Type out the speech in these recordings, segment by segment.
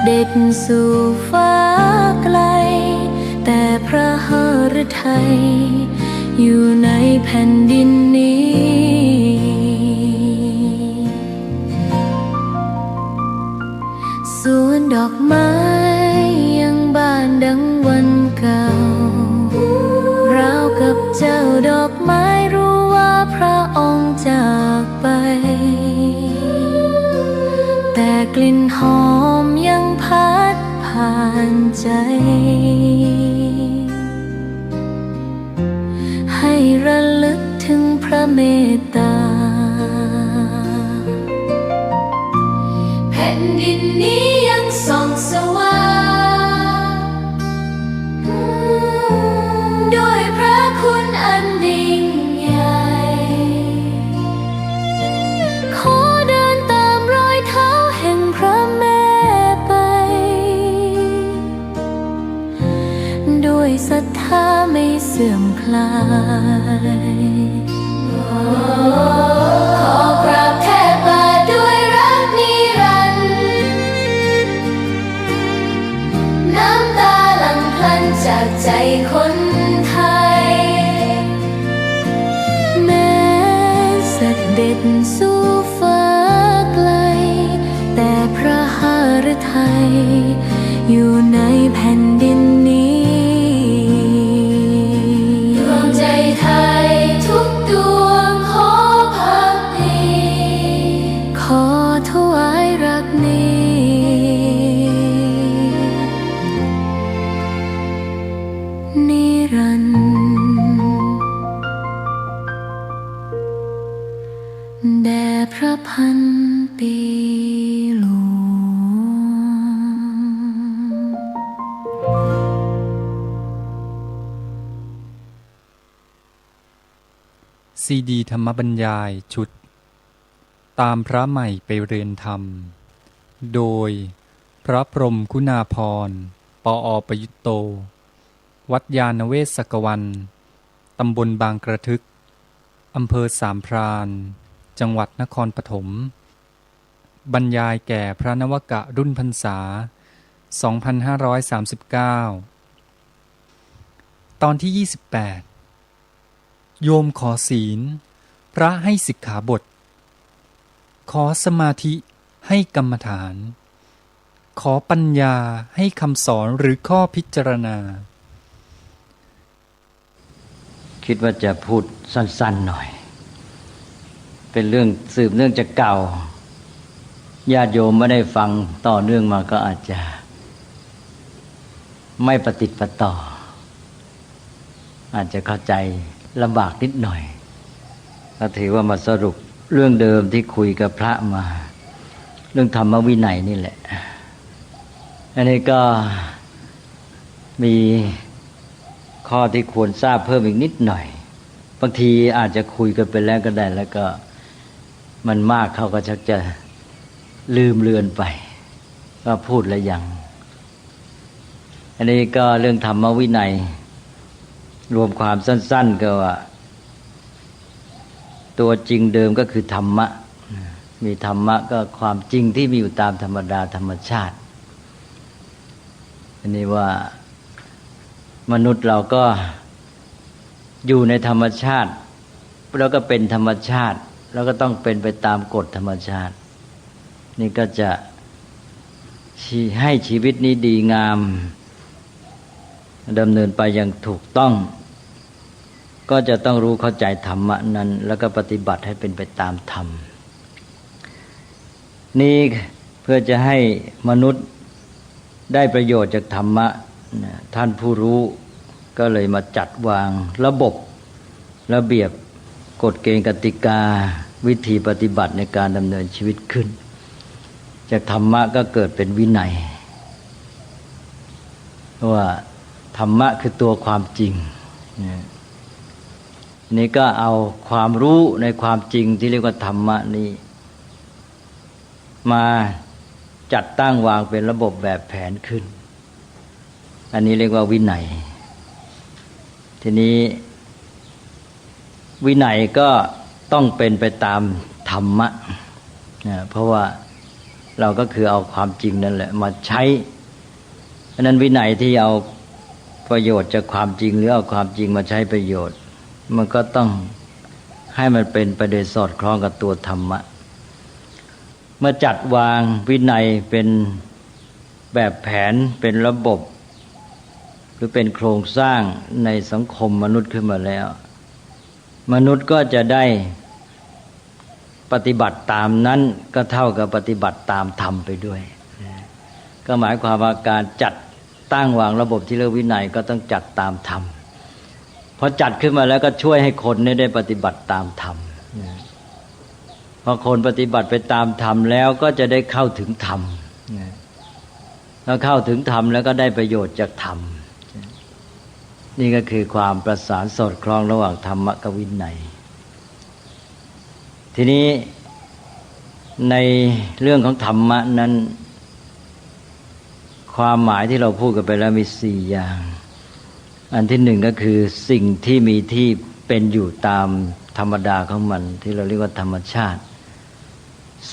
ด็จสู่ฟ้าไกลแต่พระหฤทัยอยู่ในแผ่นดินนี้สวนดอกไม้ยังบานดังวันเก่าราวกับเจ้าดอกไม้รู้ว่าพระองค์จากไปแต่กลิ่นหอมยังพัดผ่านใจให้ระลึกถึงพระเมตตาแผ่นดินนี้ยังส่องสว่างด้วยพระคุณอันยิ่งใหญ่ขอเดินตามรอยเท้าแห่งพระแม่ไปด้วยศรัทธาไม่เสื่อมคลายขอกราบแทบบาทด้วยรักนิรันดร์น้ำตาหลั่งพลันจากใจคนไทยแม้เสด็จสู่ฟ้าไกลแต่พระหฤทัยอยู่ในแผ่นดินนี้ดวงใจไทยทุกดวงขอพักดีขอถวายรักนี้นิรันดร์แด่พระพันปีหลวงซีดีธรรมบรรยายชุดตามพระใหม่ไปเรียนธรรมโดยพระพรหมคุณาภรณ์ ปอ.ประยุตโต วัดยานเวศกวัน ตำบลบางกระทึก อำเภอสามพรานจังหวัดนครปฐมบรรยายแก่พระนวกะรุ่นพรรษา 2539 ตอนที่ 28 โยมขอศีลพระให้สิกขาบทขอสมาธิให้กรรมฐานขอปัญญาให้คำสอนหรือข้อพิจารณาคิดว่าจะพูดสั้นๆหน่อยเป็นเรื่องสืบเนื่องจากเก่าญาติโยมไม่ได้ฟังต่อเนื่องมาก็อาจจะไม่ประติดประต่ออาจจะเข้าใจลำบากนิดหน่อยก็ถือว่ามาสรุปเรื่องเดิมที่คุยกับพระมาเรื่องธรรมวินัยนี่แหละอันนี้ก็มีข้อที่ควรทราบเพิ่มอีกนิดหน่อยบางทีอาจจะคุยกันไปแล้วก็ได้แล้วก็มันมากเขาก็ชักจะลืมเลือนไปก็พูดแล้วยังอันนี้ก็เรื่องธรรมวินัยรวมความสั้นๆก็ว่าตัวจริงเดิมก็คือธรรมะมีธรรมะก็ความจริงที่มีอยู่ตามธรรมดาธรรมชาติอันนี้ว่ามนุษย์เราก็อยู่ในธรรมชาติแล้วก็เป็นธรรมชาติแล้วก็ต้องเป็นไปตามกฎธรรมชาตินี่ก็จะให้ชีวิตนี้ดีงามดำเนินไปอย่างถูกต้องก็จะต้องรู้เข้าใจธรรมะนั้นแล้วก็ปฏิบัติให้เป็นไปตามธรรมนี่เพื่อจะให้มนุษย์ได้ประโยชน์จากธรรมะท่านผู้รู้ก็เลยมาจัดวางระบบระเบียบกฎเกณฑ์กติกาวิธีปฏิบัติในการดำเนินชีวิตขึ้นจากธรรมะก็เกิดเป็นวินัยว่าธรรมะคือตัวความจริงนี่ก็เอาความรู้ในความจริงที่เรียกว่าธรรมะนี้มาจัดตั้งวางเป็นระบบแบบแผนขึ้นอันนี้เรียกว่าวินัยทีนี้วินัยก็ต้องเป็นไปตามธรรมะเพราะว่า เราก็คือเอาความจริงนั่นแหละมาใช้เพราะนั้นวินัยที่เอาประโยชน์จากความจริงหรือเอาความจริงมาใช้ประโยชน์มันก็ต้องให้มันเป็นไปโดยสอดคล้องกับตัวธรรมะเมื่อจัดวางวินัยเป็นแบบแผนเป็นระบบหรือเป็นโครงสร้างในสังคมมนุษย์ขึ้นมาแล้วมนุษย์ก็จะได้ปฏิบัติตามนั้นก็เท่ากับปฏิบัติตามธรรมไปด้วยก็หมายความว่าการจัดตั้งวางระบบที่เรียกวินัยก็ต้องจัดตามธรรมพอจัดขึ้นมาแล้วก็ช่วยให้คนได้ปฏิบัติตามธรรมพอคนปฏิบัติไปตามธรรมแล้วก็จะได้เข้าถึงธรรมแล้วเข้าถึงธรรมแล้วก็ได้ประโยชน์จากธรรมนี่ก็คือความประสานสอดคล้องระหว่างธรรมะกับวินัยทีนี้ในเรื่องของธรรมะนั้นความหมายที่เราพูดกันไปแล้วมี4อย่างอันที่หนึ่งก็คือสิ่งที่มีที่เป็นอยู่ตามธรรมดาของมันที่เราเรียกว่าธรรมชาติ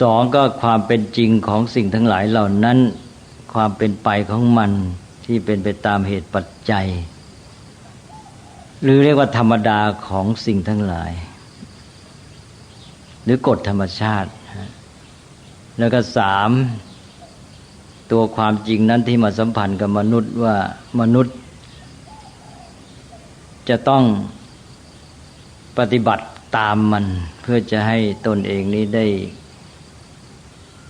สองก็ความเป็นจริงของสิ่งทั้งหลายเหล่านั้นความเป็นไปของมันที่เป็นไปตามเหตุปัจจัยหรือเรียกว่าธรรมดาของสิ่งทั้งหลายหรือกฎธรรมชาติแล้วก็สามตัวความจริงนั้นที่มาสัมพันธ์กับมนุษย์ว่ามนุษย์จะต้องปฏิบัติตามมันเพื่อจะให้ตนเองนี้ได้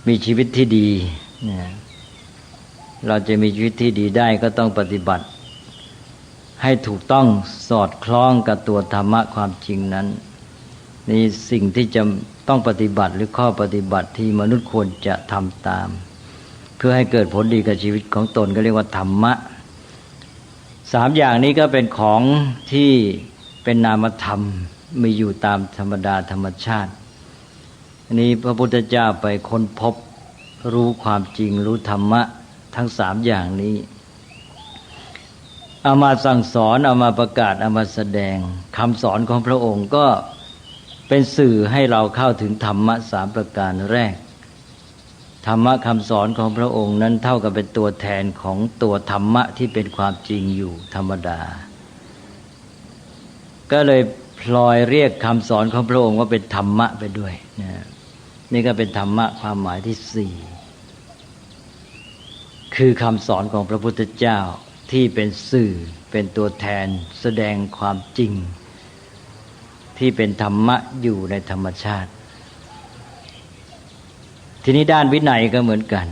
มีชีวิตที่ดีเราจะมีชีวิตที่ดีได้ก็ต้องปฏิบัติให้ถูกต้องสอดคล้องกับตัวธรรมะความจริงนั้นนี่สิ่งที่จะต้องปฏิบัติหรือข้อปฏิบัติที่มนุษย์ควรจะทำตามเพื่อให้เกิดผลดีกับชีวิตของตนก็เรียกว่าธรรมะ3อย่างนี้ก็เป็นของที่เป็นนามธรรมมีอยู่ตามธรรมดาธรรมชาติอันนี้พระพุทธเจ้าไปค้นพบรู้ความจริงรู้ธรรมะทั้ง3อย่างนี้เอามาสั่งสอนเอามาประกาศเอามาแสดงคำสอนของพระองค์ก็เป็นสื่อให้เราเข้าถึงธรรมะ3ประการแรกธรรมะคำสอนของพระองค์นั้นเท่ากับเป็นตัวแทนของตัวธรรมะที่เป็นความจริงอยู่ธรรมดาก็เลยพลอยเรียกคำสอนของพระองค์ว่าเป็นธรรมะไปด้วยนี่ก็เป็นธรรมะความหมายที่4คือคำสอนของพระพุทธเจ้าที่เป็นสื่อเป็นตัวแทนแสดงความจริงที่เป็นธรรมะอยู่ในธรรมชาติทีนี้ด้านวินัยก็เหมือนกัน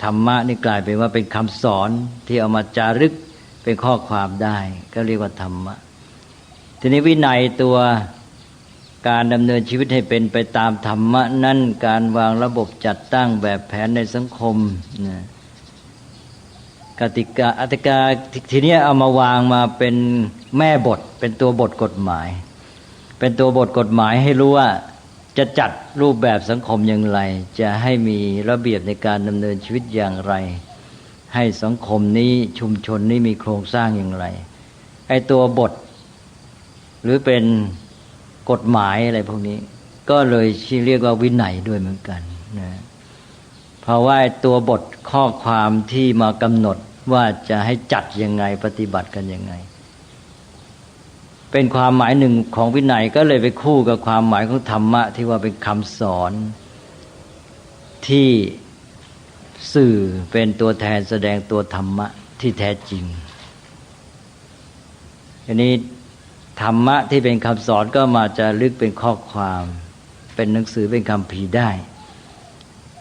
ธรรมะนี่กลายเป็นว่าเป็นคำสอนที่เอามาจารึกเป็นข้อความได้ก็เรียกว่าธรรมะทีนี้วินัยตัวการดำเนินชีวิตให้เป็นไปตามธรรมะนั้นการวางระบบจัดตั้งแบบแผนในสังคมกติกาทีนี้เอามาวางมาเป็นแม่บทเป็นตัวบทกฎหมายเป็นตัวบทกฎหมายให้รู้ว่าจะจัดรูปแบบสังคมอย่างไรจะให้มีระเบียบในการดำเนินชีวิตอย่างไรให้สังคมนี้ชุมชนนี้มีโครงสร้างอย่างไรไอ้ตัวบทหรือเป็นกฎหมายอะไรพวกนี้ก็เลยชื่อเรียกว่าวินัยด้วยเหมือนกันนะเพราะว่าตัวบทข้อความที่มากำหนดว่าจะให้จัดยังไงปฏิบัติกันยังไงเป็นความหมายหนึ่งของวินัยก็เลยไปคู่กับความหมายของธรรมะที่ว่าเป็นคำสอนที่สื่อเป็นตัวแทนแสดงตัวธรรมะที่แท้จริงอันนี้ธรรมะที่เป็นคำสอนก็มาจะลึกเป็นข้อความเป็นหนังสือเป็นคำภีร์ได้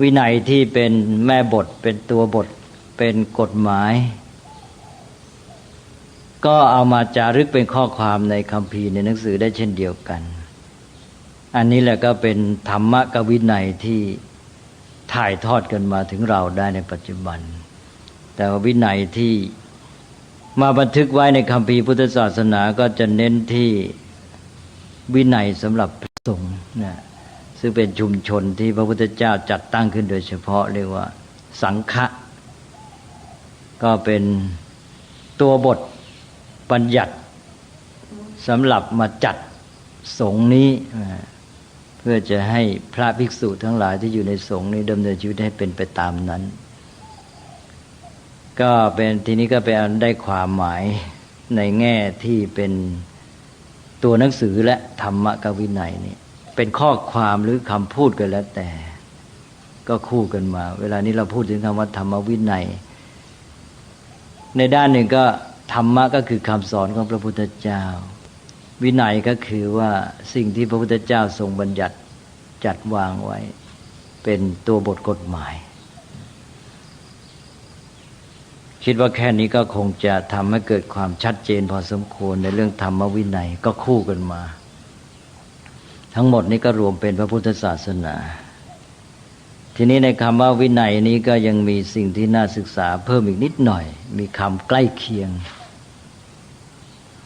วินัยที่เป็นแม่บทเป็นตัวบทเป็นกฎหมายก็เอามาจารึกเป็นข้อความในคัมภีร์ในหนังสือได้เช่นเดียวกันอันนี้แหละก็เป็นธรรมะกับวินัยที่ถ่ายทอดกันมาถึงเราได้ในปัจจุบันแต่ว่าวินัยที่มาบันทึกไว้ในคัมภีร์พุทธศาสนาก็จะเน้นที่วินัยสำหรับพระสงฆ์นะซึ่งเป็นชุมชนที่พระพุทธเจ้าจัดตั้งขึ้นโดยเฉพาะเรียกว่าสังฆะก็เป็นตัวบทบัญญัติสำหรับมาจัดสงฆ์นี้ พื่อจะให้พระภิกษุทั้งหลายที่อยู่ในสงฆ์นี้ดำเนินชีวิตให้เป็นไปตามนั้นก็เป็นทีนี้ก็เป็นได้ความหมายในแง่ที่เป็นตัวหนังสือและธรรมะกับวินัยนี่เป็นข้อความหรือคำพูดกันแล้วแต่ก็คู่กันมาเวลานี้เราพูดถึงคำว่าธรรมวินัยในด้านหนึ่งก็ธรรมะก็คือคำสอนของพระพุทธเจ้าวินัยก็คือว่าสิ่งที่พระพุทธเจ้าทรงบัญญัติจัดวางไว้เป็นตัวบทกฎหมายคิดว่าแค่นี้ก็คงจะทำให้เกิดความชัดเจนพอสมควรในเรื่องธรรมวินัยก็คู่กันมาทั้งหมดนี้ก็รวมเป็นพระพุทธศาสนาทีนี้ในคำว่าวินัยนี้ก็ยังมีสิ่งที่น่าศึกษาเพิ่มอีกนิดหน่อยมีคำใกล้เคียง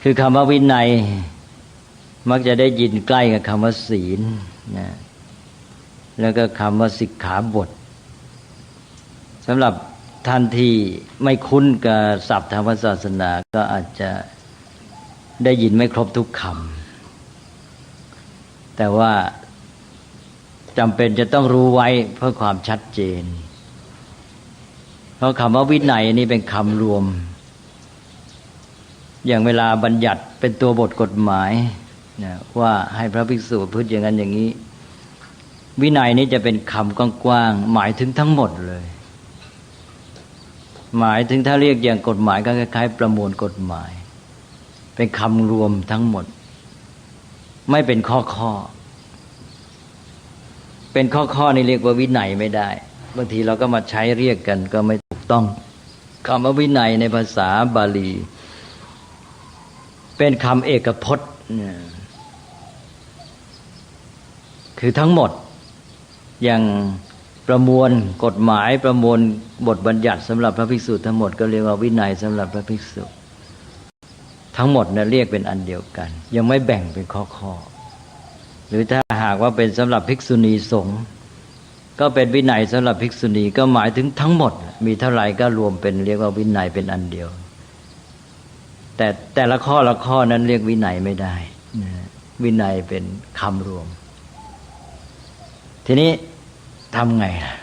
คือคำว่าวินัยมักจะได้ยินใกล้กับคำว่าศีลนะแล้วก็คำว่าสิกขาบทสำหรับท่านที่ไม่คุ้นกับศัพท์ทางศาสนาก็อาจจะได้ยินไม่ครบทุกคำแต่ว่าจำเป็นจะต้องรู้ไว้เพื่อความชัดเจนเพราะคำว่าวินัยนี่เป็นคำรวมอย่างเวลาบัญญัติเป็นตัวบทกฎหมายนะว่าให้พระภิกษุประพฤติอย่างนั้นอย่างนี้วินัยนี้จะเป็นคำกว้างๆหมายถึงทั้งหมดเลยหมายถึงถ้าเรียกอย่างกฎหมายก็คล้ายๆประมวลกฎหมายเป็นคำรวมทั้งหมดไม่เป็นข้อเป็นข้อนี่เรียกว่าวินัยไม่ได้บางทีเราก็มาใช้เรียกกันก็ไม่ถูกต้องคำว่าวินัยในภาษาบาลีเป็นคำเอกพจน์คือทั้งหมดอย่างประมวลกฎหมายประมวลบทบัญญัติสำหรับพระภิกษุทั้งหมดก็เรียกว่าวินัยสำหรับพระภิกษุทั้งหมดเนี่ยเรียกเป็นอันเดียวกันยังไม่แบ่งเป็นข้อหรือถ้าหากว่าเป็นสำหรับภิกษุณีสงฆ์ก็เป็นวินัยสำหรับภิกษุณีก็หมายถึงทั้งหมดมีเท่าไหร่ก็รวมเป็นเรียกว่าวินัยเป็นอันเดียวแต่ละข้อนั้นเรียกวินัยไม่ได้วินัยเป็นคำรวมทีนี้ทำไงล่ะ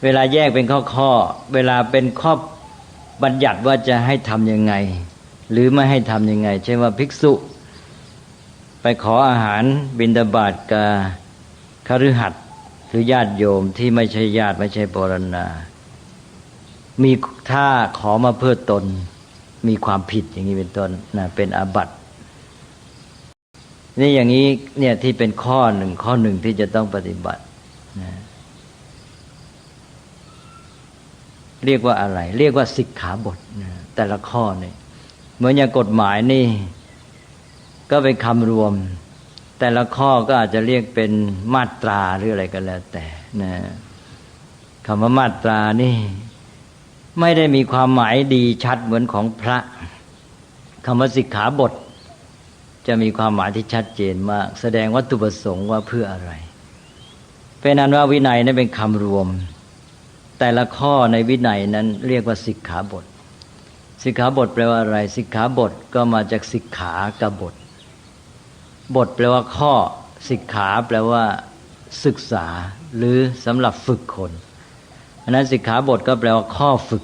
เวลาแยกเป็นข้อเวลาเป็นข้อบัญญัติว่าจะให้ทำยังไงหรือไม่ให้ทำยังไงเช่นว่าภิกษุไปขออาหารบิณฑบาตกับคฤหัสถ์หรือญาติโยมที่ไม่ใช่ญาติไม่ใช่ปรณามีถ้าขอมาเพื่อตนมีความผิดอย่างนี้เป็นต้นนะเป็นอาบัตินี่อย่างนี้เนี่ยที่เป็นข้อหนึ่งที่จะต้องปฏิบัตินะเรียกว่าอะไรเรียกว่าสิกขาบทนะแต่ละข้อนี่เหมือนอย่างกฎหมายนี่ก็เป็นคำรวมแต่ละข้อก็อาจจะเรียกเป็นมาตราหรืออะไรก็แล้วแต่นะคำว่ามาตรานี่ไม่ได้มีความหมายดีชัดเหมือนของพระคำว่าสิกขาบทจะมีความหมายที่ชัดเจนมากแสดงวัตถุประสงค์ว่าเพื่ออะไรเป็นนั้นว่าวินัยนั้นเป็นคำรวมแต่ละข้อในวินัยนั้นเรียกว่าสิกขาบทสิกขาบทแปลว่าอะไรสิกขาบทก็มาจากสิกขากับบทบทแปลว่าข้อสิกขาแปลว่าศึกษาหรือสำหรับฝึกคนอันนั้นสิกขาบทก็แปลว่าข้อฝึก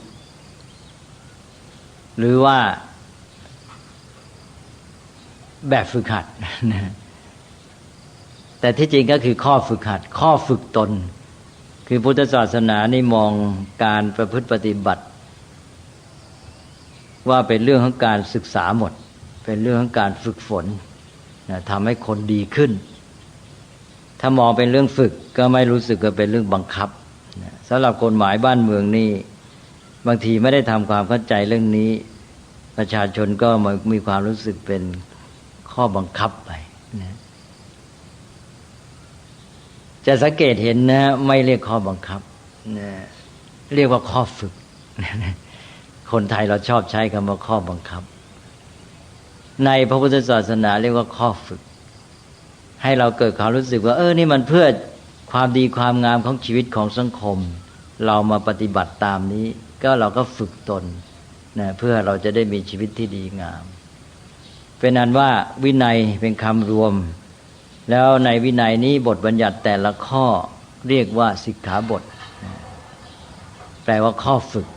หรือว่าแบบฝึกหัดแต่ที่จริงก็คือข้อฝึกหัดข้อฝึกตนคือพุทธศาสนานี่มองการประพฤติปฏิบัติว่าเป็นเรื่องของการศึกษาหมดเป็นเรื่องของการฝึกฝนทำให้คนดีขึ้นถ้ามองเป็นเรื่องฝึกก็ไม่รู้สึกว่าเป็นเรื่องบังคับสำหรับกฎหมายบ้านเมืองนี่บางทีไม่ได้ทำความเข้าใจเรื่องนี้ประชาชนก็มีความรู้สึกเป็นข้อบังคับไปนะจะสังเกตเห็นนะไม่เรียกข้อบังคับนะเรียกว่าข้อฝึกคนไทยเราชอบใช้คำว่าข้อบังคับในพระพุทธศาสนาเรียกว่าข้อฝึกให้เราเกิดความรู้สึกว่านี่มันเพื่อความดีความงามของชีวิตของสังคมเรามาปฏิบัติตามนี้ก็เราก็ฝึกตนนะเพื่อเราจะได้มีชีวิตที่ดีงามเป็นนั้นว่าวินัยเป็นคำรวม แล้วในวินัยนี้บทบัญญัติแต่ละข้อเรียกว่าสิกขาบทแปลว่าข้อฝึก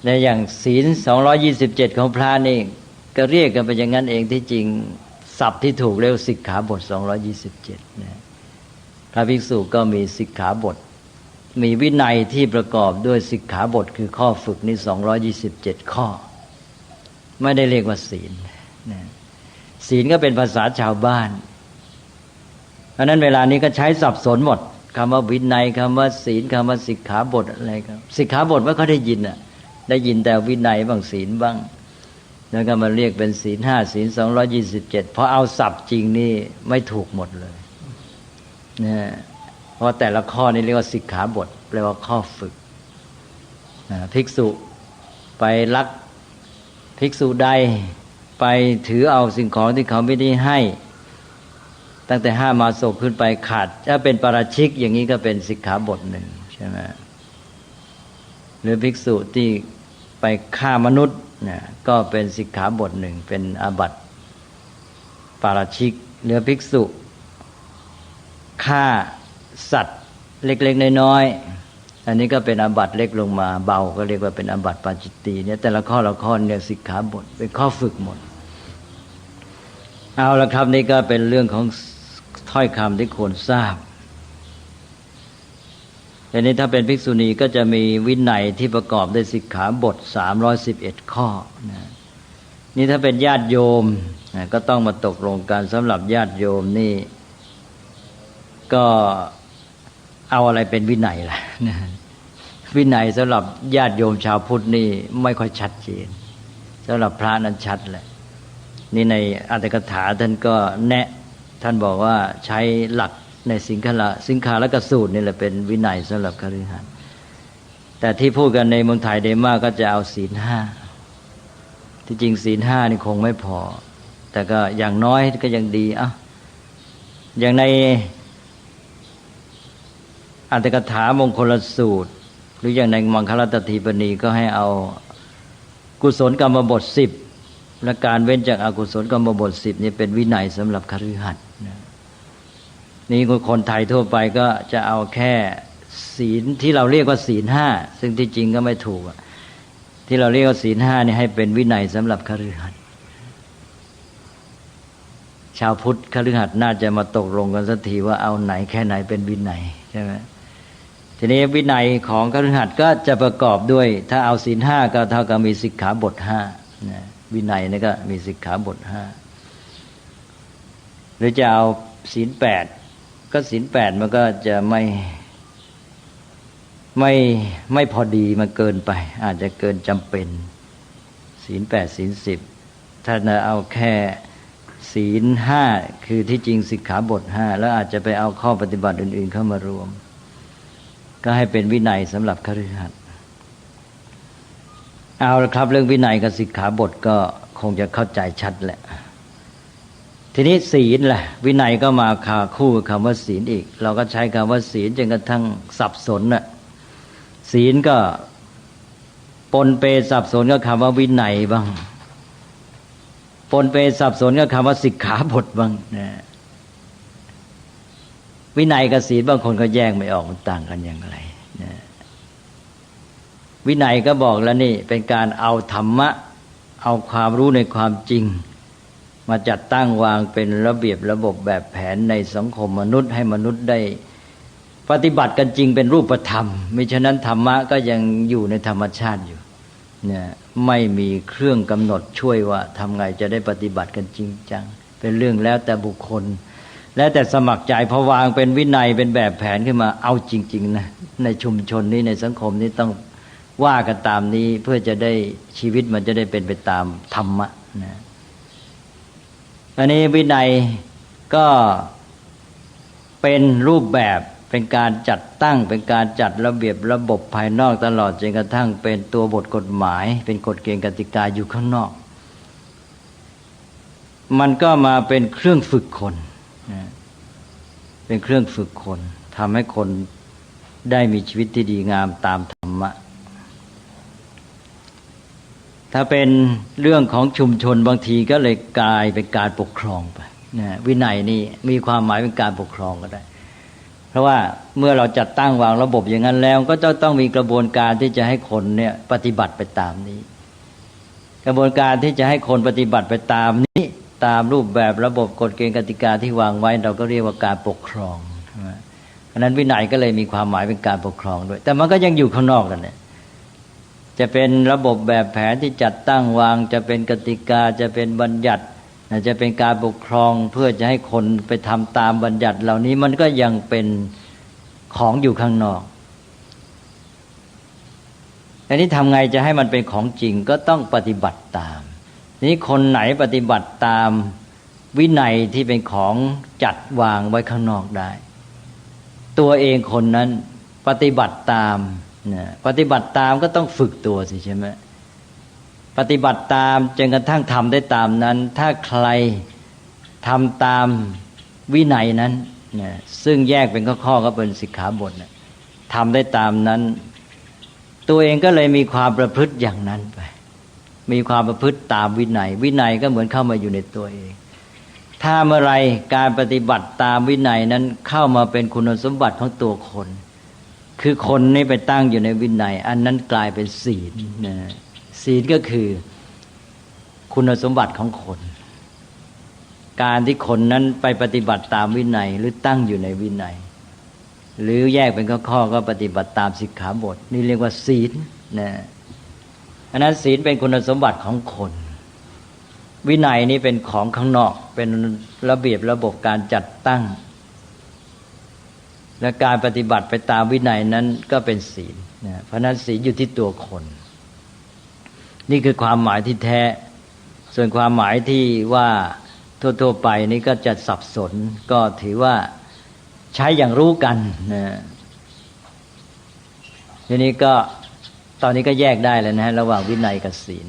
ในอย่างศีล227ของพระนี่ก็เรียกกันไปอย่างนั้นเองที่จริงศัพท์ที่ถูกเรียกสิกขาบท227นะพระภิกษุก็มีสิกขาบทมีวินัยที่ประกอบด้วยสิกขาบทคือข้อฝึกนี่227ข้อไม่ได้เรียกว่าศีลนะศีลก็เป็นภาษาชาวบ้านเพราะนั้นเวลานี้ก็ใช้สับสนหมดคำว่าวินัยคำว่าศีลคำว่าสิกขาบทอะไรครับสิกขาบทว่าเขาได้ยินอ่ะได้ยินแต่วินัยบ้างศีลบ้างแล้วก็มาเรียกเป็นศีล5ศีล227พอเอาศัพท์จริงนี่ไม่ถูกหมดเลยนะเพราะแต่ละข้อนี่เรียกว่าสิกขาบทแปลว่าข้อฝึกภิกษุไปลักภิกษุใดไปถือเอาสิ่งของที่เขาไม่ได้ให้ตั้งแต่5 มาศกขึ้นไปขาดถ้าเป็นปาราชิกอย่างนี้ก็เป็นสิกขาบทหนึ่งใช่ไหมหรือภิกษุที่ไปฆ่ามนุษย์เนี่ยก็เป็นสิกขาบทหนึ่งเป็นอาบัติปาราชิกหรือภิกษุฆ่าสัตว์เล็กๆน้อยๆอันนี้ก็เป็นอาบัติเล็กลงมาเบาก็เรียกว่าเป็นอาบัติปาจิตตีเนี่ยแต่ละข้อละข้อเนี่ยสิกขาบทเป็นข้อฝึกหมดเอาละครับนี่ก็เป็นเรื่องของถ้อยคำที่ควรทราบแต่นี้ถ้าเป็นภิกษุณีก็จะมีวินัยที่ประกอบด้วยสิกขาบท311ข้อนะนี่ถ้าเป็นญาติโยมนะก็ต้องมาตกลงกันสำหรับญาติโยมนี่ก็เอาอะไรเป็นวินัยล่ะนะวินัยสำหรับญาติโยมชาวพุทธนี่ไม่ค่อยชัดเจนสำหรับพระนั้นชัดแหละนี่ในอรรถกถาท่านก็แนะท่านบอกว่าใช้หลักในสิงคาลกสูตรนี่แหละเป็นวินัยสำหรับคฤหัสถ์แต่ที่พูดกันในเมืองไทยเดมากก็จะเอาศีล5ที่จริงศีล5นี่คงไม่พอแต่ก็อย่างน้อยก็ยังดีอย่างในอรรถกถามงคลสูตรหรืออย่างในมังคลตทีปณีก็ให้เอากุศลกรรมบท10และการเว้นจากอกุศลกรรมบท10นี่เป็นวินัยสำหรับคฤหัสถ์นี่คนไทยทั่วไปก็จะเอาแค่ศีลที่เราเรียกว่าศีล5ซึ่งที่จริงก็ไม่ถูกที่เราเรียกว่าศีล5นี่ให้เป็นวินัยสำหรับคฤหัสถ์ชาวพุทธคฤหัสถ์น่าจะมาตกลงกันสักทีว่าเอาไหนแค่ไหนเป็นวินัยใช่ไหมทีนี้วินัยของคฤหัสถ์ก็จะประกอบด้วยถ้าเอาศีล5ก็เท่ากับมีสิกขาบท5นะวินัยนี่ก็มีสิกขาบท5หรือจะเอาศีล8ก็ศีล8มันก็จะไม่พอดีมันเกินไปอาจจะเกินจำเป็นศีล8ศีล10ถ้าเอาแค่ศีล5คือที่จริงสิกขาบท5แล้วอาจจะไปเอาข้อปฏิบัติอื่นๆเข้ามารวมก็ให้เป็นวินัยสำหรับคฤหัสถ์เอาละครับเรื่องวินัยกับสิกขาบทก็คงจะเข้าใจชัดแหละทีนี้ศีลล่ะวินัยก็มาคู่กับคำว่าศีลอีกเราก็ใช้คำว่าศีลจนกระทั่งสับสนน่ะศีลก็ปนเปสับสนกับคำว่าวินัยบ้างปนเปสับสนกับคำว่าสิกขาบทบ้างนะวินัยกับศีลบางคนก็แยกไม่ออกมันต่างกันอย่างไรนะวินัยก็บอกแล้วนี่เป็นการเอาธรรมะเอาความรู้ในความจริงมาจัดตั้งวางเป็นระเบียบระบบแบบแผนในสังคมมนุษย์ให้มนุษย์ได้ปฏิบัติกันจริงเป็นรูปธรรมมิฉะนั้นธรรมะก็ยังอยู่ในธรรมชาติอยู่เนี่ยไม่มีเครื่องกำหนดช่วยว่าทำไงจะได้ปฏิบัติกันจริงจังเป็นเรื่องแล้วแต่บุคคลแล้วแต่สมัครใจพอวางเป็นวินัยเป็นแบบแผนขึ้นมาเอาจริงๆนะในชุมชนนี้ในสังคมนี้ต้องว่ากันตามนี้เพื่อจะได้ชีวิตมันจะได้เป็นไปตามธรรมะนะอันนี้วินัยก็เป็นรูปแบบเป็นการจัดตั้งเป็นการจัดระเบียบระบบภายนอกตลอดจนกระทั่งเป็นตัวบทกฎหมายเป็นกฎเกณฑ์กติกาอยู่ข้างนอกมันก็มาเป็นเครื่องฝึกคนเป็นเครื่องฝึกคนทำให้คนได้มีชีวิตที่ดีงามตามธรรมะ ถ้าเป็นเรื่องของชุมชนบางทีก็เลยกลายเป็นการปกครองไปนะวินัยนี่มีความหมายเป็นการปกครองก็ได้เพราะว่าเมื่อเราจัดตั้งวางระบบอย่างนั้นแล้วก็จะต้องมีกระบวนการที่จะให้คนเนี่ยปฏิบัติไปตามนี้กระบวนการที่จะให้คนปฏิบัติไปตามนี้ตามรูปแบบระบบกฎเกณฑ์กติกาที่วางไว้เราก็เรียกว่าการปกครองเพราะนั้นวินัยก็เลยมีความหมายเป็นการปกครองด้วยแต่มันก็ยังอยู่ข้างนอกกันเนี่ยจะเป็นระบบแบบแผนที่จัดตั้งวางจะเป็นกติกาจะเป็นบัญญัติจะเป็นการปกครองเพื่อจะให้คนไปทำตามบัญญัติเหล่านี้มันก็ยังเป็นของอยู่ข้างนอกอันนี้ทำไงจะให้มันเป็นของจริงก็ต้องปฏิบัติตามนี้คนไหนปฏิบัติตามวินัยที่เป็นของจัดวางไว้ข้างนอกได้ตัวเองคนนั้นปฏิบัติตามปฏิบัติตามก็ต้องฝึกตัวสิใช่ไหมปฏิบัติตามจนกระทั่งทำได้ตามนั้นถ้าใครทำตามวินัยนั้นซึ่งแยกเป็นข้อๆก็เป็นสิกขาบททำได้ตามนั้นตัวเองก็เลยมีความประพฤติอย่างนั้นไปมีความประพฤติตามวินัยวินัยก็เหมือนเข้ามาอยู่ในตัวเองถ้าเมื่อไรการปฏิบัติตามวินัยนั้นเข้ามาเป็นคุณสมบัติของตัวคนคือคนนี่ไปตั้งอยู่ในวินัยอันนั้นกลายเป็นศีลศีลก็คือคุณสมบัติของคนการที่คนนั้นไปปฏิบัติตามวินัยหรือตั้งอยู่ในวินัยหรือแยกเป็นข้อๆก็ปฏิบัติตามสิกขาบทนี่เรียกว่าศีลอันนั้นศีลเป็นคุณสมบัติของคนวินัยนี่เป็นของข้างนอกเป็นระเบียบระบบการจัดตั้งและการปฏิบัติไปตามวินัยนั้นก็เป็นศีลเพราะนั้นศีลอยู่ที่ตัวคนนี่คือความหมายที่แท้ส่วนความหมายที่ว่าทั่วๆไปนี่ก็จะสับสนก็ถือว่าใช้อย่างรู้กันทีนี้ก็ตอนนี้ก็แยกได้แล้วนะระหว่างวินัยกับศีล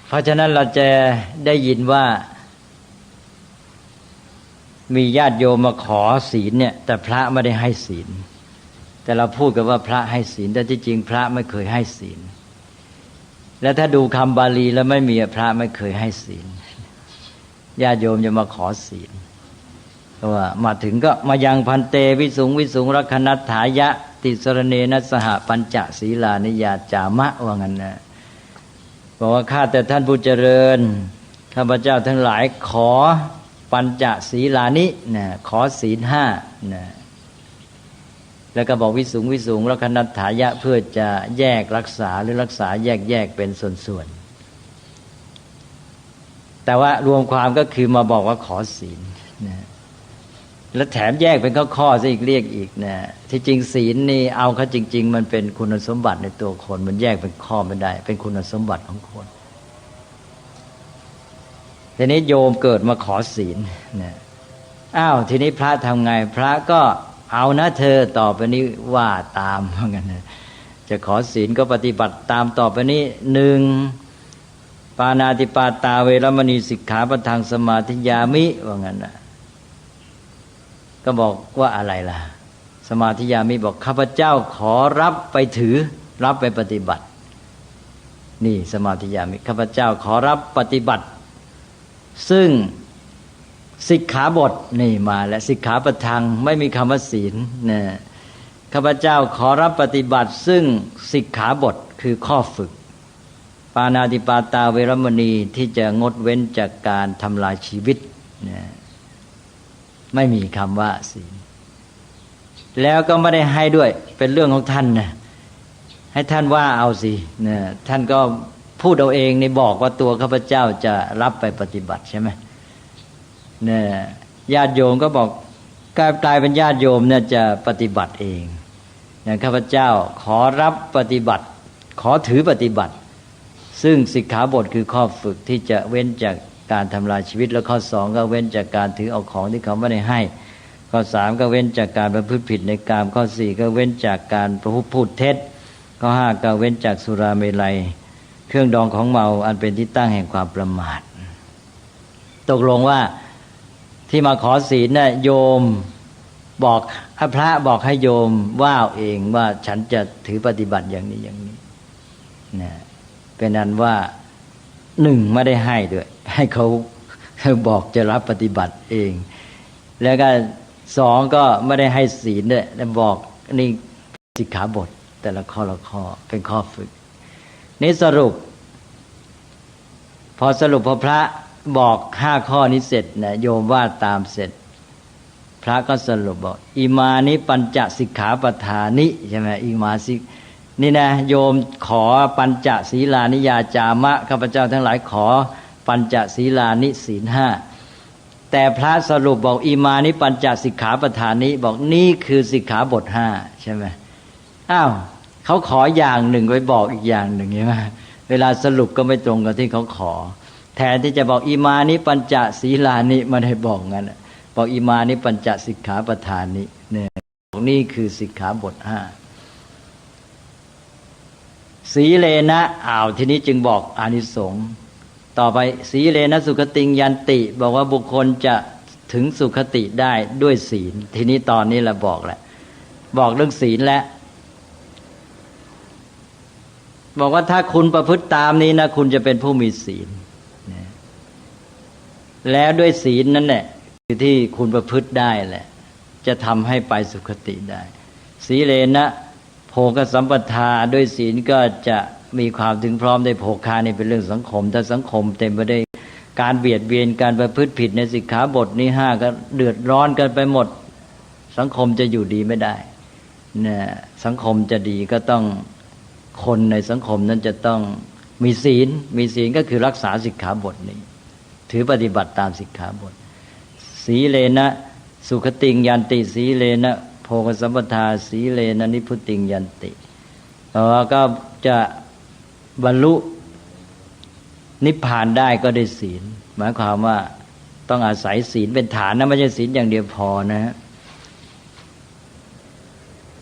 เพราะฉะนั้นเราจะได้ยินว่ามีญาติโยมมาขอศีลเนี่ยแต่พระไม่ได้ให้ศีลแต่เราพูดกันว่าพระให้ศีลแต่ที่จริงพระไม่เคยให้ศีลและถ้าดูคำบาลีแล้วไม่มีพระไม่เคยให้ศีลญาติโยมจะมาขอศีลเพราะว่ามาถึงก็มายังพันเตวิสุงวิสุงรักขณัฏฐายะติสรเนนะสหปัญจศีลานิยาจามะว่างั้นนะบอกว่าข้าแต่ท่านผู้เจริญข้าพเจ้าทั้งหลายขอปัญจศีลานิขอศีลห้าแล้วก็บอกวิสุงวิสุงรักขณัฏฐายะเพื่อจะแยกรักษาหรือรักษาแยกเป็นส่วนๆแต่ว่ารวมความก็คือมาบอกว่าขอศีลแล้วแถมแยกเป็นข้อๆซะอีกเรียกอีกที่จริงศีลนี่เอาเข้าจริงๆมันเป็นคุณสมบัติในตัวคนมันแยกเป็นข้อไม่ได้เป็นคุณสมบัติของคนทีนี้โยมเกิดมาขอศีลทีนี้พระทำไงพระก็เอานะเธอต่อไปนี้ว่าตามว่างั้นนะจะขอศีลก็ปฏิบัติตามต่อไปนี้หนึ่งปานาติปาตาเวรมณีสิกขาปะทังสมาธิยามิว่างั้นนะก็บอกว่าอะไรล่ะสมาธิยามิบอกข้าพเจ้าขอรับไปถือรับไปปฏิบัตินี่สมาธิยามิข้าพเจ้าขอรับปฏิบัติซึ่งสิกขาบทนี่มาและสิกขาปะทังไม่มีคำว่าศีลนะข้าพเจ้าขอรับปฏิบัติซึ่งสิกขาบทคือข้อฝึกปานาติปาตาเวรมณีที่จะงดเว้นจากการทำลายชีวิตนะไม่มีคำว่าศีลแล้วก็ไม่ได้ให้ด้วยเป็นเรื่องของท่านนะให้ท่านว่าเอาสินะท่านก็พูดเอาเองในบอกว่าตัวข้าพเจ้าจะรับไปปฏิบัติใช่ไหมเนี่ยญาติโยมก็บอกกลายเป็นญาติโยมเนี่ยจะปฏิบัติเองอย่างข้าพเจ้าขอรับปฏิบัติขอถือปฏิบัติซึ่งสิกขาบทคือข้อฝึกที่จะเว้นจากการทำลายชีวิตแล้วข้อสองก็เว้นจากการถือเอาของที่เขาไม่ได้ให้ข้อสามก็เว้นจากการประพฤติผิดในกามข้อสี่ก็เว้นจากการพูดเท็จข้อห้าก็เว้นจากสุราเมลัยเครื่องดองของเมาอันเป็นที่ตั้งแห่งความประมาทตกลงว่าที่มาขอศีลน่ะโยมบอกพระบอกให้โยมว่าเองว่าฉันจะถือปฏิบัติอย่างนี้อย่างนี้ นะเป็นนั้นว่าหนึ่งไม่ได้ให้ด้วยให้เขาบอกจะรับปฏิบัติเอง แล้วก็สองก็ไม่ได้ให้ศีลด้วยแล้วบอกนี่สิกขาบทแต่ละข้อละข้อเป็นข้อฝึกนี่สรุปพอพระบอก5ข้อนี้เสร็จนะโยมว่าตามเสร็จพระก็สรุปบอกอิมานิปัญจสิกขาปทานิใช่ไหมอิมาสินี่นะโยมขอปัญจศีลานิยาจามะข้าพเจ้าทั้งหลายขอปัญจศีลานิศีล5แต่พระสรุปบอกอิมานิปัญจสิกขาปทานิบอกนี่คือสิกขาบท5ใช่ไหมอ้าวเขาขออย่างหนึ่งไว้บอกอีกอย่างหนึ่งใช่ไหมเวลาสรุปก็ไม่ตรงกับที่เขาขอแทนที่จะบอกอิมานิปัญจศีลานิไม่ได้บอกงั้นบอกอิมานิปัญจสิกขาปทานิเนี่ยนี่คือสิกขาบท5สีเลนะทีนี้จึงบอกอานิสงส์ต่อไปสีเลนะสุขติงยันติบอกว่าบุคคลจะถึงสุขติได้ด้วยศีลทีนี้ตอนนี้เราบอกแหละบอกเรื่องศีลแล้วบอกว่าถ้าคุณประพฤติตามนี้นะคุณจะเป็นผู้มีศีลแล้วด้วยศีลนั่นแหละคือที่คุณประพฤติได้แหละจะทำให้ไปสุคติได้สีเลนะโภคสัมปทาด้วยศีลก็จะมีความถึงพร้อมได้โภคานี่เป็นเรื่องสังคมถ้าสังคมเต็มไปด้วยการเบียดเบียนการประพฤติผิดในสิกขาบทนี้5ก็เดือดร้อนกันไปหมดสังคมจะอยู่ดีไม่ได้เนี่ยสังคมจะดีก็ต้องคนในสังคมนั้นจะต้องมีศีลก็คือรักษาสิกขาบทนี้ถือปฏิบัติตามสิกขาบทสีเลนะสุขติงยันติสีเลนะโภคสัมปทาสีเลนะนิพุติงยันติก็จะบรรลุนิพพานได้ก็ได้ศีลหมายความว่าต้องอาศัยศีลเป็นฐานนะไม่ใช่ศีลอย่างเดียวพอนะฮะ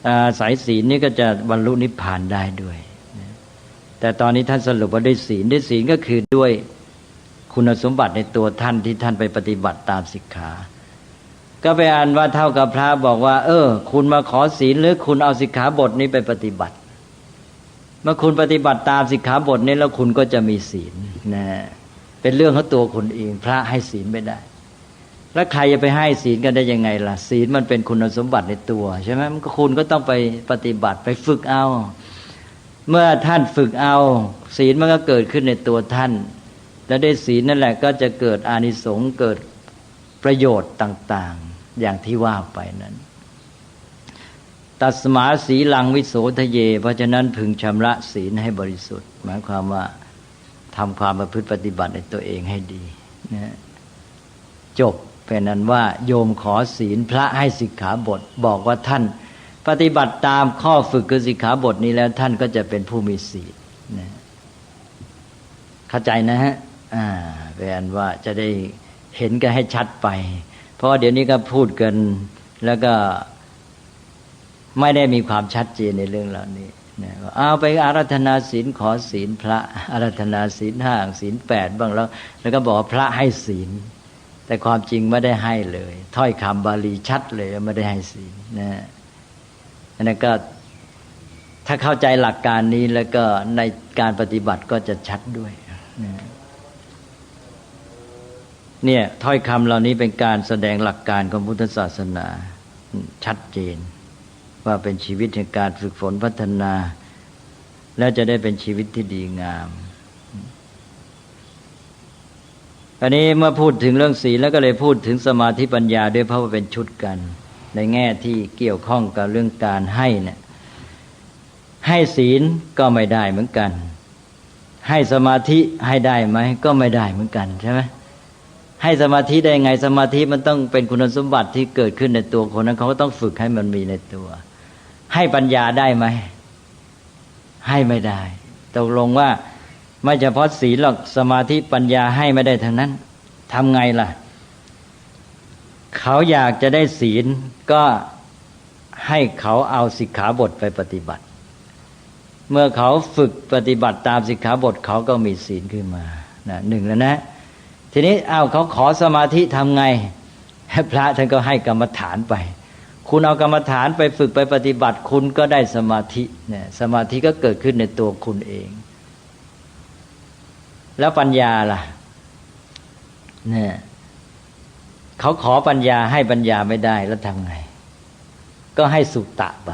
อาศัยศีลนี่ก็จะบรรลุนิพพานได้ด้วยแต่ตอนนี้ท่านสรุปว่าด้วยศีลก็คือด้วยคุณสมบัติในตัวท่านที่ท่านไปปฏิบัติตามสิกขาก็ไปอ่านว่าเท่ากับพระบอกว่าคุณมาขอศีลหรือคุณเอาสิกขาบทนี้ไปปฏิบัติเมื่อคุณปฏิบัติตามสิกขาบทนี้แล้วคุณก็จะมีศีลนะเป็นเรื่องของตัวคุณเองพระให้ศีลไม่ได้แล้วใครจะไปให้ศีลกันได้ยังไงล่ะศีลมันเป็นคุณสมบัติในตัวใช่ไหมคุณก็ต้องไปปฏิบัติไปฝึกเอาเมื่อท่านฝึกเอาศีลมันก็เกิดขึ้นในตัวท่านและได้ศีลนั่นแหละก็จะเกิดอานิสงส์เกิดประโยชน์ต่างๆอย่างที่ว่าไปนั้นตัสมาสีลังวิโสทะเยเพราะฉะนั้นพึงชำระศีลให้บริสุทธิ์หมายความว่าทำความประพฤติปฏิบัติในตัวเองให้ดีนะจบเป็นนั้นว่าโยมขอศีลพระให้สิกขาบทบอกว่าท่านปฏิบัติตามข้อฝึกคือสิกขาบทนี้แล้วท่านก็จะเป็นผู้มีศีลนะเข้าใจนะฮะเป็นอันว่าจะได้เห็นกันให้ชัดไปเพราะเดี๋ยวนี้ก็พูดกันแล้วก็ไม่ได้มีความชัดเจนในเรื่องเหล่านี้นะเอาไปอาราธนาศีลขอศีลพระอาราธนาศีล5ศีล8บ้างแล้วก็บอกว่าพระให้ศีลแต่ความจริงไม่ได้ให้เลยถ้อยคำบาลีชัดเลยไม่ได้ให้ศีลนะอันนั้นก็ถ้าเข้าใจหลักการนี้แล้วก็ในการปฏิบัติก็จะชัดด้วยเนี่ยถ้อยคำเหล่านี้เป็นการแสดงหลักการของพุทธศาสนาชัดเจนว่าเป็นชีวิตแห่งการฝึกฝนพัฒนาแล้วจะได้เป็นชีวิตที่ดีงามอันนี้เมื่อพูดถึงเรื่องศีลแล้วก็เลยพูดถึงสมาธิปัญญาด้วยเพราะว่าเป็นชุดกันในแง่ที่เกี่ยวข้องกับเรื่องการให้เนี่ยให้ศีลก็ไม่ได้เหมือนกันให้สมาธิให้ได้ไหมก็ไม่ได้เหมือนกันใช่ไหมให้สมาธิได้ไงสมาธิมันต้องเป็นคุณสมบัติที่เกิดขึ้นในตัวคนนั้นเขาก็ต้องฝึกให้มันมีในตัวให้ปัญญาได้ไหมให้ไม่ได้ตกลงว่าไม่เฉพาะศีลหรอกสมาธิปัญญาให้ไม่ได้ทั้งนั้นทำไงล่ะเขาอยากจะได้ศีลก็ให้เขาเอาสิกขาบทไปปฏิบัติเมื่อเขาฝึกปฏิบัติตามสิกขาบทเขาก็มีศีลขึ้นมาหนึ่งแล้วนะทีนี้เขาขอสมาธิทำไงพระท่านก็ให้กรรมฐานไปคุณเอากรรมฐานไปฝึกไปปฏิบัติคุณก็ได้สมาธิเนี่ยสมาธิก็เกิดขึ้นในตัวคุณเอง แล้วปัญญาล่ะเนี่ยเขาขอปัญญาให้ปัญญาไม่ได้แล้วทำไงก็ให้สุตตะไป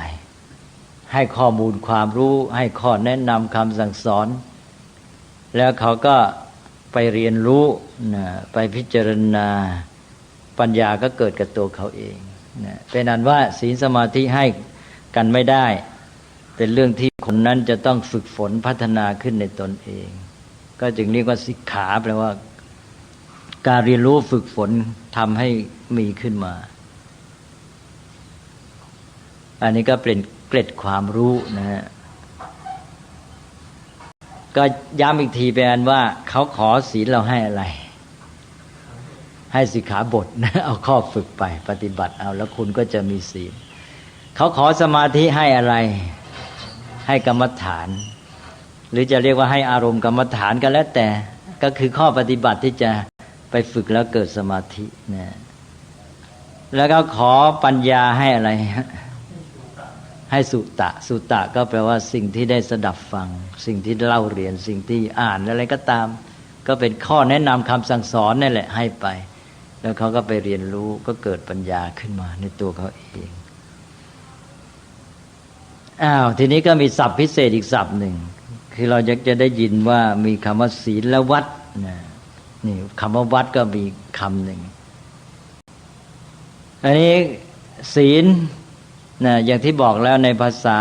ให้ข้อมูลความรู้ให้ข้อแนะนำคำสั่งสอนแล้วเขาก็ไปเรียนรู้นะไปพิจารณาปัญญาก็เกิดกับตัวเขาเองนะเป็นอันว่าศีลสมาธิให้กันไม่ได้เป็นเรื่องที่คนนั้นจะต้องฝึกฝนพัฒนาขึ้นในตนเองก็จึงเรียกว่าสิกขาแปลว่าการเรียนรู้ฝึกฝนทำให้มีขึ้นมาอันนี้ก็เป็นเกร็ดความรู้นะฮะก็ย้ำอีกทีเป็นว่าเขาขอศีลเราให้อะไรให้สิกขาบทนะเอาข้อฝึกไปปฏิบัติเอาแล้วคุณก็จะมีศีลเขาขอสมาธิให้อะไรให้กรรมฐานหรือจะเรียกว่าให้อารมณ์กรรมฐานก็แล้วแต่ก็คือข้อปฏิบัติที่จะไปฝึกแล้วเกิดสมาธินะแล้วก็ขอปัญญาให้อะไรให้สุตะสุตะก็แปลว่าสิ่งที่ได้สดับฟังสิ่งที่เล่าเรียนสิ่งที่อ่านอะไรก็ตามก็เป็นข้อแนะนำคำสั่งสอนนั่นแหละให้ไปแล้วเขาก็ไปเรียนรู้ก็เกิดปัญญาขึ้นมาในตัวเขาเองทีนี้ก็มีศัพท์พิเศษอีกศัพท์หนึ่งคือเราจะได้ยินว่ามีคำว่าศีลและวัดนี่คำว่าวัดก็มีคำหนึ่งอันนี้ศีลอย่างที่บอกแล้วในภาษา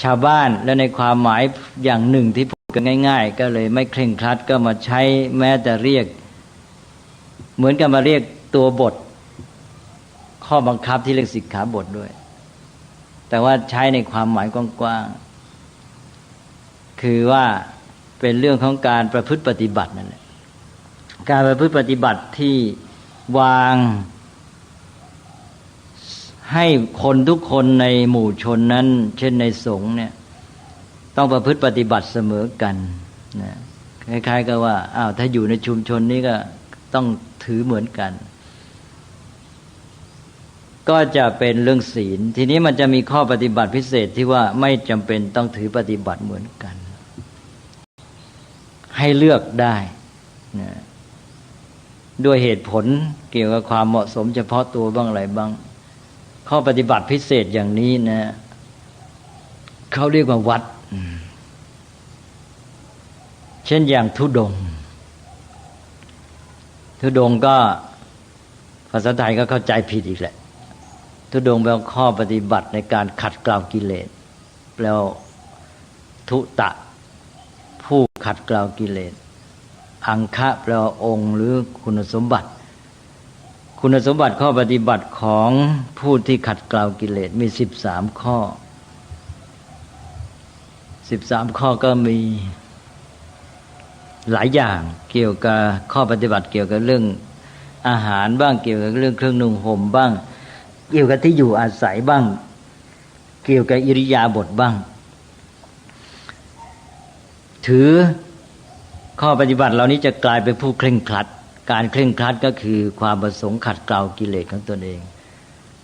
ชาวบ้านและในความหมายอย่างหนึ่งที่พูดกันง่ายๆก็เลยไม่เคร่งครัดก็มาใช้แม้แต่เรียกเหมือนกับมาเรียกตัวบทข้อบังคับที่เรียกสิกขาบทด้วยแต่ว่าใช้ในความหมายกว้างๆคือว่าเป็นเรื่องของการประพฤติปฏิบัตินั่นแหละการประพฤติปฏิบัติที่วางให้คนทุกคนในหมู่ชนนั้นเช่นในสงฆ์เนี่ยต้องประพฤติปฏิบัติเสมอกันนะคล้ายๆกับว่าถ้าอยู่ในชุมชนนี้ก็ต้องถือเหมือนกันก็จะเป็นเรื่องศีลทีนี้มันจะมีข้อปฏิบัติพิเศษที่ว่าไม่จำเป็นต้องถือปฏิบัติเหมือนกันให้เลือกได้นะด้วยเหตุผลเกี่ยวกับความเหมาะสมเฉพาะตัวบ้างอะไรบ้างข้อปฏิบัติพิเศษอย่างนี้นะเขาเรียกว่าวัดเช่นอย่างธุดงค์ธุดงค์ก็ภาษาไทยก็เข้าใจผิดอีกแหละธุดงค์แปลว่าข้อปฏิบัติในการขัดเกลากิเลสแล้วทุตะผู้ขัดเกลากิเลสอังคะแปลว่าองค์หรือคุณสมบัติคุณสมบัติข้อปฏิบัติของผู้ที่ขัดเกลากิเลสมี13ข้อ13ข้อก็มีหลายอย่างเกี่ยวกับข้อปฏิบัติเกี่ยวกับเรื่องอาหารบ้างเกี่ยวกับเรื่องเครื่องนุ่งห่มบ้างเกี่ยวกับที่อยู่อาศัยบ้างเกี่ยวกับอิริยาบถบ้างถือข้อปฏิบัติเหล่านี้จะกลายเป็นผู้เคร่งครัดการเคร่งครัดก็คือความประสงค์ขัดเกลากิเลสของตนเอง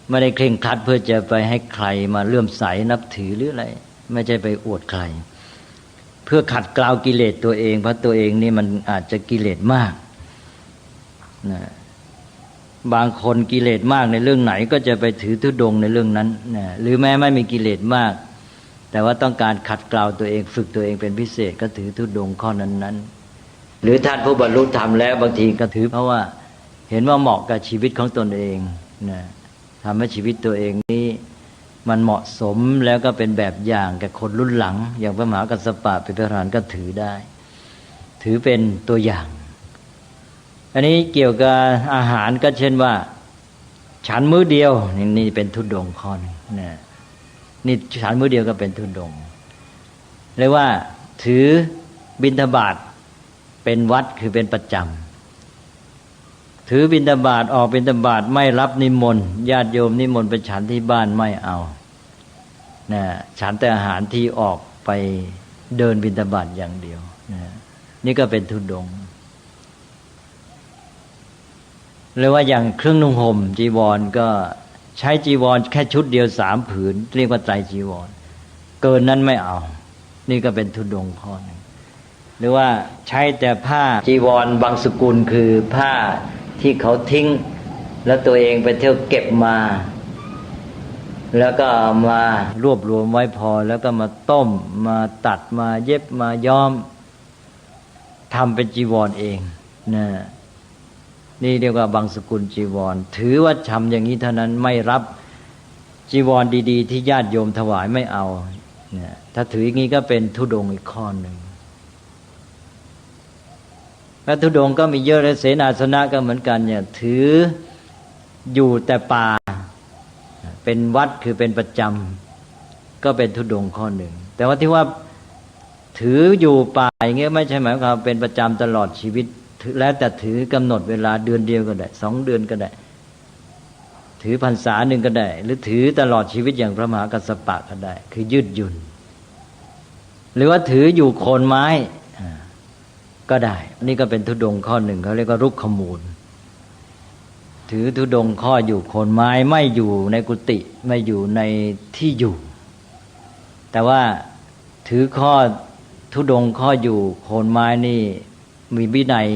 ไม่ได้เคร่งครัดเพื่อจะไปให้ใครมาเลื่อมใสนับถือหรืออะไรไม่ใช่ไปอวดใครเพื่อขัดเกลากิเลสตัวเองเพราะตัวเองนี่มันอาจจะกิเลสมากนะบางคนกิเลสมากในเรื่องไหนก็จะไปถือธุดงค์ในเรื่องนั้นนะหรือแม้ไม่มีกิเลสมากแต่ว่าต้องการขัดเกลาตัวเองฝึกตัวเองเป็นพิเศษก็ถือธุดงค์ข้อนั้นๆหรือท่านผู้บรรลุธรรมแล้วบางทีก็ถือเพราะว่าเห็นว่าเหมาะกับชีวิตของตนเองนะทำให้ชีวิตตัวเองนี้มันเหมาะสมแล้วก็เป็นแบบอย่างกับคนรุ่นหลังอย่างพระมหากัสสปะเป็นประธานก็ถือได้ถือเป็นตัวอย่างอันนี้เกี่ยวกับอาหารก็เช่นว่าฉันมื้อเดียวนี่เป็นธุดงค์ข้อนึงนะนี่ฉันมื้อเดียวก็เป็นธุดงค์เรียกว่าถือบิณฑบาตเป็นวัดคือเป็นประจำถือบิณฑบาตออกบิณฑบาตไม่รับนิมนต์ญาติโยมนิมนต์ไปฉันที่บ้านไม่เอานะฉันแต่อาหารที่ออกไปเดินบิณฑบาตอย่างเดียวนะนี่ก็เป็นธุดงค์หรือว่าอย่างเครื่องนุ่งห่มจีวรก็ใช้จีวรแค่ชุดเดียว3ผืนเรียกว่าไตรจีวรเกินนั้นไม่เอานี่ก็เป็นธุดงค์ข้อนึง หรือว่าใช้แต่ผ้าจีวรบางสกุลคือผ้าที่เขาทิ้งแล้วตัวเองไปเที่ยวเก็บมาแล้วก็มารวบรวมไว้พอแล้วก็มาต้มมาตัดมาเย็บมาย้อมทำเป็นจีวรเองนะนี่เรียกว่าบางสกุลจีวรถือว่าทำอย่างนี้เท่านั้นไม่รับจีวรดีๆที่ญาติโยมถวายไม่เอาเนี่ยถ้าถืออย่างนี้ก็เป็นธุดงค์อีกข้อหนึ่งและธุดงค์ก็มีเยอะและเสนาสนะก็เหมือนกันเนี่ยถืออยู่แต่ป่าเป็นวัดคือเป็นประจำก็เป็นธุดงค์ข้อหนึ่งแต่ว่าที่ว่าถืออยู่ป่าอย่างเงี้ยไม่ใช่หมายความเป็นประจำตลอดชีวิตแล้วแต่ถือกำหนดเวลาเดือนเดียวก็ได้2 เดือนก็ได้ถือพรรษาหนึ่งก็ได้หรือถือตลอดชีวิตอย่างพระมหากัสสปะก็ได้คือยืดหยุ่นหรือว่าถืออยู่โคนไม้ก็ได้นี่ก็เป็นธุดงค์ข้อหนึ่งเขาเรียกว่ารุกขมูลถือธุดงค์ข้ออยู่โคนไม้ไม่อยู่ในกุฏิไม่อยู่ในที่อยู่แต่ว่าถือข้อธุดงค์ข้ออยู่โคนไม้นี่มีวินัย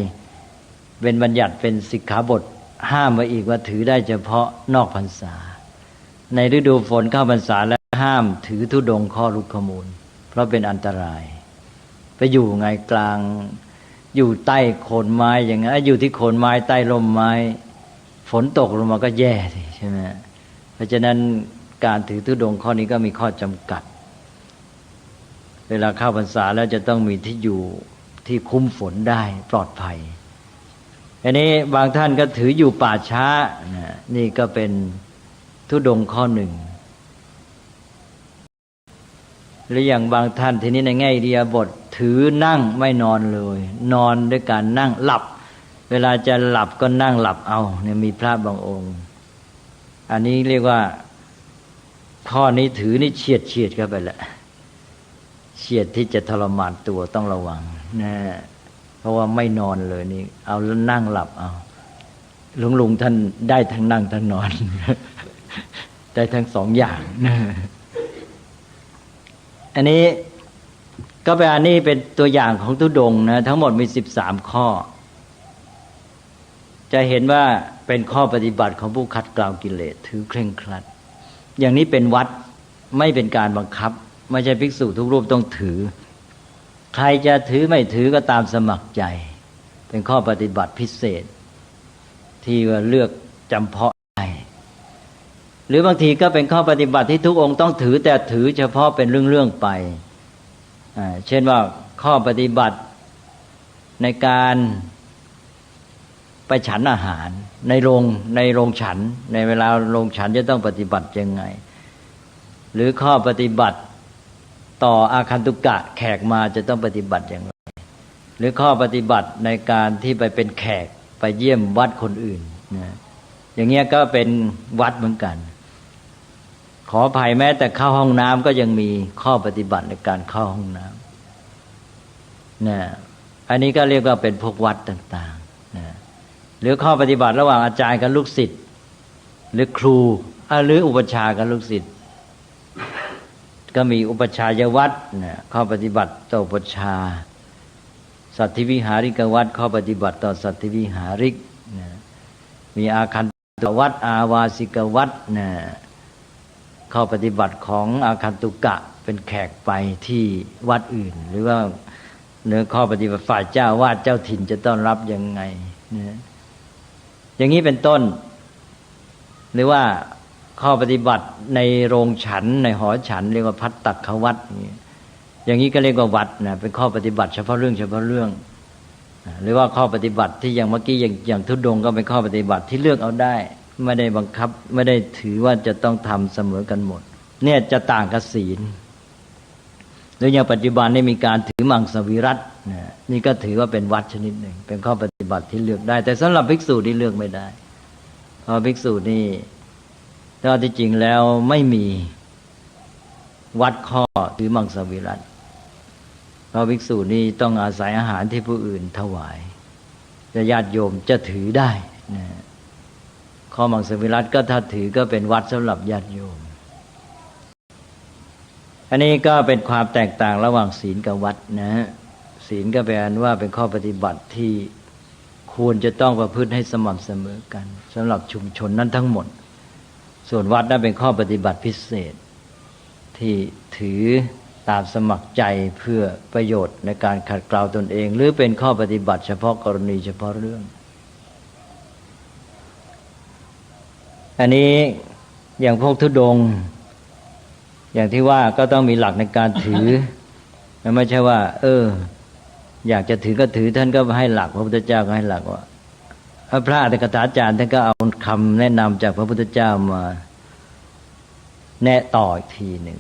เป็นบัญญัติเป็นสิกขาบทห้ามไว้อีกว่าถือได้เฉพาะนอกพรรษาในฤดูฝนเข้าพรรษาแล้วห้ามถือธุดงค์ข้อรุกขมูลเพราะเป็นอันตรายไปอยู่ไงกลางอยู่ใต้โคนไม้อย่างนั้นอยู่ที่โคนไม้ใต้ร่มไม้ฝนตกลงมาก็แย่สิใช่ไหมเพราะฉะนั้นการถือธุดงค์ข้อนี้ก็มีข้อจำกัดเวลาเข้าพรรษาแล้วจะต้องมีที่อยู่ที่คุ้มฝนได้ปลอดภัยอันนี้บางท่านก็ถืออยู่ป่าช้านี่ก็เป็นธุดงค์ข้อหนึ่งหรืออย่างบางท่านทีนี้ในแง่อิริยาบถถือนั่งไม่นอนเลยนอนด้วยการนั่งหลับเวลาจะหลับก็นั่งหลับเอาเนี่ยมีพระบางองค์อันนี้เรียกว่าข้อนี้ถือนี่เฉียดเข้าไปแล้วเฉียดที่จะทรมานตัวต้องระวังนะเพราะว่าไม่นอนเลยนี่เอาแล้วนั่งหลับเอาลุงท่านได้ทั้งนั่งทั้งนอน ได้ทั้งสองอย่างอันนี้ก็เป็นอันนี้เป็นตัวอย่างของธุดงค์นะทั้งหมดมี13ข้อจะเห็นว่าเป็นข้อปฏิบัติของผู้ขัดเกลากิเลสถือเคร่งครัดอย่างนี้เป็นวัดไม่เป็นการบังคับไม่ใช่ภิกษุทุกรูปต้องถือใครจะถือไม่ถือก็ตามสมัครใจเป็นข้อปฏิบัติพิเศษที่ว่าเลือกจำเพาะได้หรือบางทีก็เป็นข้อปฏิบัติที่ทุกองค์ต้องถือแต่ถือเฉพาะเป็นเรื่องๆไปเช่นว่าข้อปฏิบัติในการไปฉันอาหารในโรงฉันในเวลาโรงฉันจะต้องปฏิบัติยังไงหรือข้อปฏิบัติต่ออาคันตุกะแขกมาจะต้องปฏิบัติอย่างไรหรือข้อปฏิบัติในการที่ไปเป็นแขกไปเยี่ยมวัดคนอื่นนะอย่างเงี้ยก็เป็นวัดเหมือนกันขออภัยแม้แต่เข้าห้องน้ำก็ยังมีข้อปฏิบัติในการเข้าห้องน้ำนะอันนี้ก็เรียกว่าเป็นพวกวัดต่างๆนะหรือข้อปฏิบัติระหว่างอาจารย์กับลูกศิษย์หรือครูหรืออุปชฌาย์กับลูกศิษย์ก็มีอุปชฌายวัดนะข้อปฏิบัติต่ออุปชฌาย์สัตถิวิหาริกวัดข้อปฏิบัติต่อสัตถิวิหาริกนะมีอาคันตุวัดอาวาสิกวัดนะข้อปฏิบัติของอาคันตุกะเป็นแขกไปที่วัดอื่นหรือว่าเนื้อข้อปฏิบัติฝ่ายเจ้าวาดเจ้าถิ่นจะต้อนรับยังไงนะอย่างนี้เป็นต้นหรือว่าข้อปฏิบัติในโรงฉันในหอฉันเรียกว่าภัตตักขวัดอย่างนี้ก็เรียกว่าวัดนะเป็นข้อปฏิบัติเฉพาะเรื่องหรือว่าข้อปฏิบัติที่อย่างเมื่อกี้อย่างธุดงค์ก็เป็นข้อปฏิบัติที่เลือกเอาได้ไม่ได้บังคับไม่ได้ถือว่าจะต้องทำเสมอกันหมดเนี่ยจะต่างกับศีลหรืออย่างปัจจุบันนี้มีการถือมังสวิรัตินี่ก็ถือว่าเป็นวัดชนิดหนึ่งเป็นข้อปฏิบัติที่เลือกได้แต่สำหรับภิกษุนี่เลือกไม่ได้เพราะภิกษุนี่ถ้าที่จริงแล้วไม่มีวัดข้อถือมังสวิรัติเพราะภิกษุนี่ต้องอาศัยอาหารที่ผู้อื่นถวายจะญาติโยมจะถือได้นะข้อมังสวิรัติก็ถ้าถือก็เป็นวัดสำหรับญาติโยมอันนี้ก็เป็นความแตกต่างระหว่างศีลกับวัดนะ ศีลก็แปลว่าเป็นข้อปฏิบัติที่ควรจะต้องประพฤติให้สม่ำเสมอกันสำหรับชุมชนนั้นทั้งหมดส่วนวัดนั้นเป็นข้อปฏิบัติพิเศษที่ถือตามสมัครใจเพื่อประโยชน์ในการขัดเกลาตนเองหรือเป็นข้อปฏิบัติเฉพาะกรณีเฉพาะเรื่องอันนี้อย่างพวกธุดงค์อย่างที่ว่าก็ต้องมีหลักในการถือไม่ใช่ว่าอยากจะถือก็ถือท่านก็ให้หลักพระพุทธเจ้าก็ให้หลักว่าพระอัตถกถาจารย์ท่านก็เอาคำแนะนำจากพระพุทธเจ้ามาแนะต่ออีกทีหนึ่ง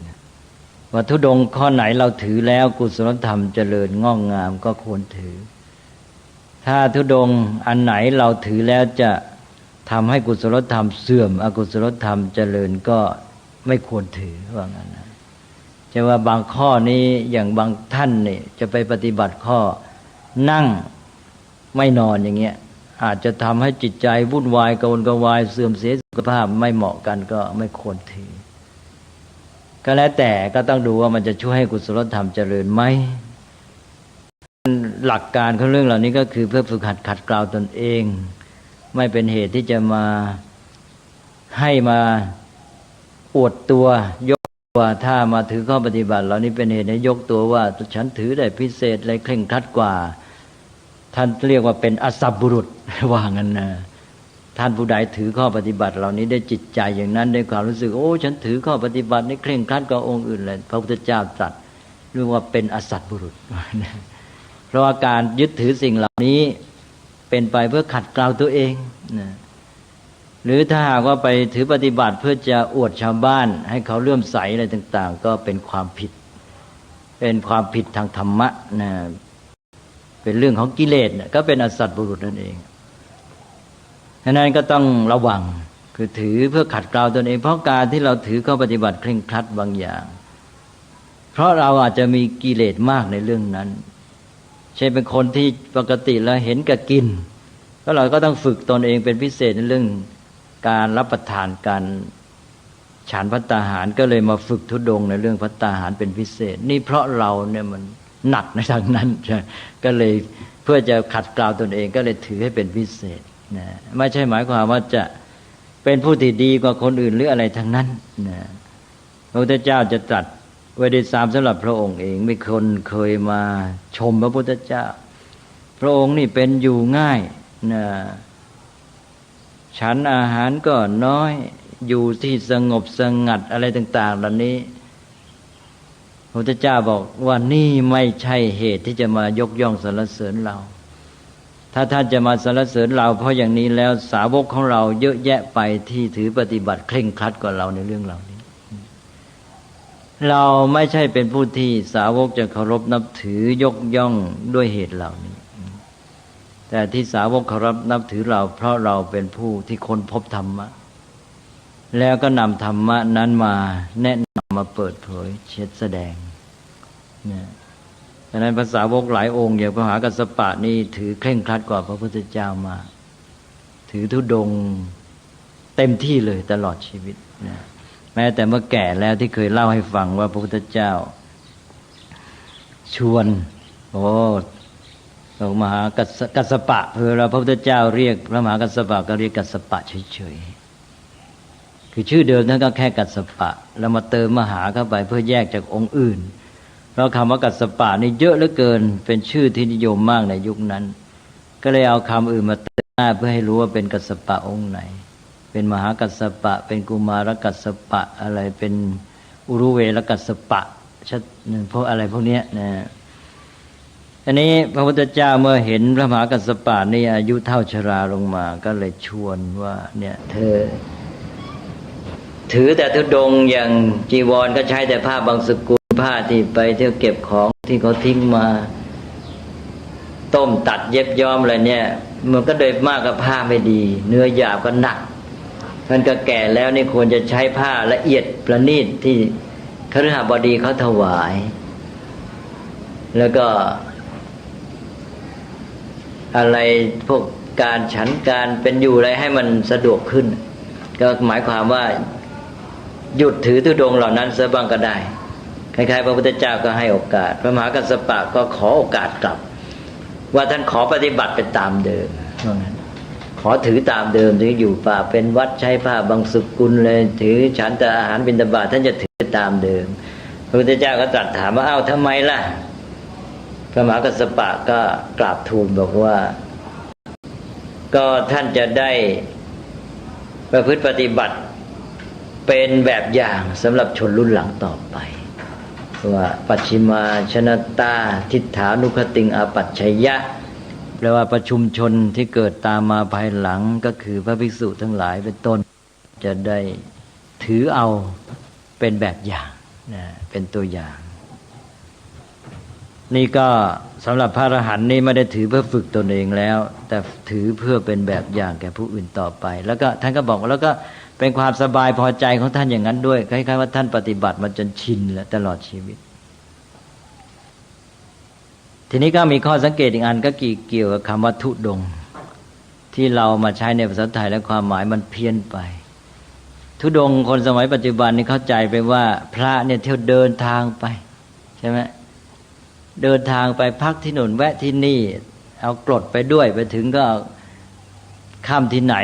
ว่าธุดงค์ข้อไหนเราถือแล้วกุศลธรรมเจริญงอกงามก็ควรถือถ้าธุดงค์อันไหนเราถือแล้วจะทำให้กุศลธรรมเสื่อมอกุศลธรรมเจริญก็ไม่ควรถือว่างั้นนะจะว่าบางข้อนี้อย่างบางท่านนี่จะไปปฏิบัติข้อนั่งไม่นอนอย่างเงี้ยอาจจะทำให้จิตใจวุ่นวายกระวนกระวายเสื่อมเสียสุขภาพไม่เหมาะกันก็ไม่ควรถือก็แล้วแต่ก็ต้องดูว่ามันจะช่วยให้กุศลธรรมเจริญไหมหลักการของเรื่องเหล่านี้ก็คือเพื่อฝึกหัดขัดเกลาตนเองไม่เป็นเหตุที่จะมาให้มาอวดตัวยกตัวถ้ามาถือข้อปฏิบัติเหล่านี้เป็นเหตุให้ยกตัวว่าฉันถือได้พิเศษอะไรเคร่งครัดกว่าท่านเรียกว่าเป็นอสัพบุรุษว่างั้นนะท่านผู้ใดถือข้อปฏิบัติเหล่านี้ได้จิตใจอย่างนั้นได้ความรู้สึกโอ้ฉันถือข้อปฏิบัตินี่เคร่งครัดกว่าองค์อื่นเลยพระพุทธเจ้าตรัสเรียกว่าเป็นอสัพบุรุษเพราะว่าการยึดถือสิ่งเหล่านี้เป็นไปเพื่อขัดเกลาตัวเองนะหรือถ้าหากว่าไปถือปฏิบัติเพื่อจะอวดชาวบ้านให้เขาเลื่อมใสอะไรต่างๆก็เป็นความผิดทางธรรมะนะเป็นเรื่องของกิเลสนะก็เป็นอสัตบุรุษนั่นเองฉะนั้นก็ต้องระวังคือถือเพื่อขัดเกลาตนเองเพราะการที่เราถือข้อปฏิบัติเคร่งครัดบางอย่างเพราะเราอาจจะมีกิเลสมากในเรื่องนั้นเช่นเป็นคนที่ปกติแล้วเห็นกับกินก็เราก็ต้องฝึกตนเองเป็นพิเศษในเรื่องการรับประทานการฉันภัตตาหารก็เลยมาฝึกธุดงค์ในเรื่องภัตตาหารเป็นพิเศษนี่เพราะเราเนี่ยมันหนักในทางนั้นก็เลยเพื่อจะขัดเกลาตนเองก็เลยถือให้เป็นพิเศษนะไม่ใช่หมายความว่าจะเป็นผู้ที่ดีกว่าคนอื่นหรืออะไรทั้งนั้นนะพระพุทธเจ้าจะตรัสไว้ได้สำหรับพระองค์เองไม่คนเคยมาชมพระพุทธเจ้าพระองค์นี่เป็นอยู่ง่ายนะฉันอาหารก็น้อยอยู่ที่สงบสงัดอะไรต่างๆเหล่านี้พระพุทธเจ้าบอกว่านี่ไม่ใช่เหตุที่จะมายกย่องสรรเสริญเราถ้าท่านจะมาสรรเสริญเราเพราะอย่างนี้แล้วสาวกของเราเยอะแยะไปที่ถือปฏิบัติเคร่งครัดกว่าเราในเรื่องเหล่านี้เราไม่ใช่เป็นผู้ที่สาวกจะเคารพนับถือยกย่องด้วยเหตุเหล่านี้แต่ที่สาวกเคารพนับถือเราเพราะเราเป็นผู้ที่ค้นพบธรรมะแล้วก็นำธรรมะนั้นมาแนะนำมาเปิดเผยเช็ดแสดงเนี่ยดังนั้นภาษาวกหลายองค์อย่างพระมหากัสสปะนี่ถือเคร่งครัดกว่าพระพุทธเจ้ามาถือธุดงค์เต็มที่เลยตลอดชีวิตนะแม้แต่เมื่อแก่แล้วที่เคยเล่าให้ฟังว่าพระพุทธเจ้าชวนมหากัสสปะเพื่อเราพระพุทธเจ้าเรียกพระมหากัสสปะก็เรียกกัสสปะเฉยๆคือชื่อเดิมนั้นก็แค่กัสสปะแล้วมาเติมมหาเข้าไปเพื่อแยกจากองค์อื่นเพราะคำว่ากัสสปะนี่เยอะเหลือเกินเป็นชื่อที่นิยมมากในยุคนั้นก็เลยเอาคำอื่นมาเติมหน้าเพื่อให้รู้ว่าเป็นกัสสปะองค์ไหนเป็นมหากัสสปะเป็นกุมารกัสสปะอะไรเป็นอุรุเวลกัสสปะชัดพวกอะไรพวกนี้นะอันนี้พระพุทธเจ้าเมื่อเห็นพระมหากัสสปะนี่อายุเท่าชราลงมาก็เลยชวนว่าเนี่ยเธอถือแต่ธุดงค์อย่างจีวรก็ใช้แต่ผ้าบางสกุลผ้าที่ไปเที่ยวเก็บของที่เขาทิ้งมาต้มตัดเย็บย้อมอะไรเนี่ยมันก็โดยมากกับผ้าไม่ดีเนื้อหยาบก็หนักท่านก็แก่แล้วนี่ควรจะใช้ผ้าละเอียดประณีตที่คฤหบดีเขาถวายแล้วก็อะไรพวกการฉันการเป็นอยู่อะไรให้มันสะดวกขึ้นก็หมายความว่าหยุดถือธุดงค์เหล่านั้นซะบ้างก็ได้ คล้ายๆพระพุทธเจ้าก็ให้โอกาสพระมหากัสสปะก็ขอโอกาสกลับว่าท่านขอปฏิบัติเป็นตามเดิมขอถือตามเดิมถึงอยู่ป่าเป็นวัดใช้ผ้าบางสุกุลเลยถือฉันแต่อาหารบิณฑบาตท่านจะถือตามเดิมพระพุทธเจ้าก็ตรัสถามว่าอ้าวทำไมล่ะพระมหากัสสปะก็กราบทูลบอกว่าก็ท่านจะได้ประพฤติปฏิบัติเป็นแบบอย่างสำหรับชนรุ่นหลังต่อไปว่าปัจฉิมาชนตาทิฏฐานุคติงอาปัจฉยะแปลว่าประชุมชนที่เกิดตามมาภายหลังก็คือพระภิกษุทั้งหลายเป็นต้นจะได้ถือเอาเป็นแบบอย่างนะเป็นตัวอย่างนี่ก็สำหรับพระอรหันต์นี่ไม่ได้ถือเพื่อฝึกตนเองแล้วแต่ถือเพื่อเป็นแบบอย่างแก่ผู้อื่นต่อไปแล้วก็ท่านก็บอกแล้วก็เป็นความสบายพอใจของท่านอย่างนั้นด้วยคล้ายๆว่าท่านปฏิบัติมาจนชินแล้วตลอดชีวิตทีนี้ก็มีข้อสังเกตอีกอันก็เกี่ยวกับคำว่าธุดงค์ที่เรามาใช้ในภาษาไทยและความหมายมันเพี้ยนไปธุดงค์คนสมัยปัจจุบันนี่เข้าใจไปว่าพระเนี่ยเที่ยวเดินทางไปใช่ไหมเดินทางไปพักที่หนุนแวะที่นี่เอากรดไปด้วยไปถึงก็ข้ามที่ไหน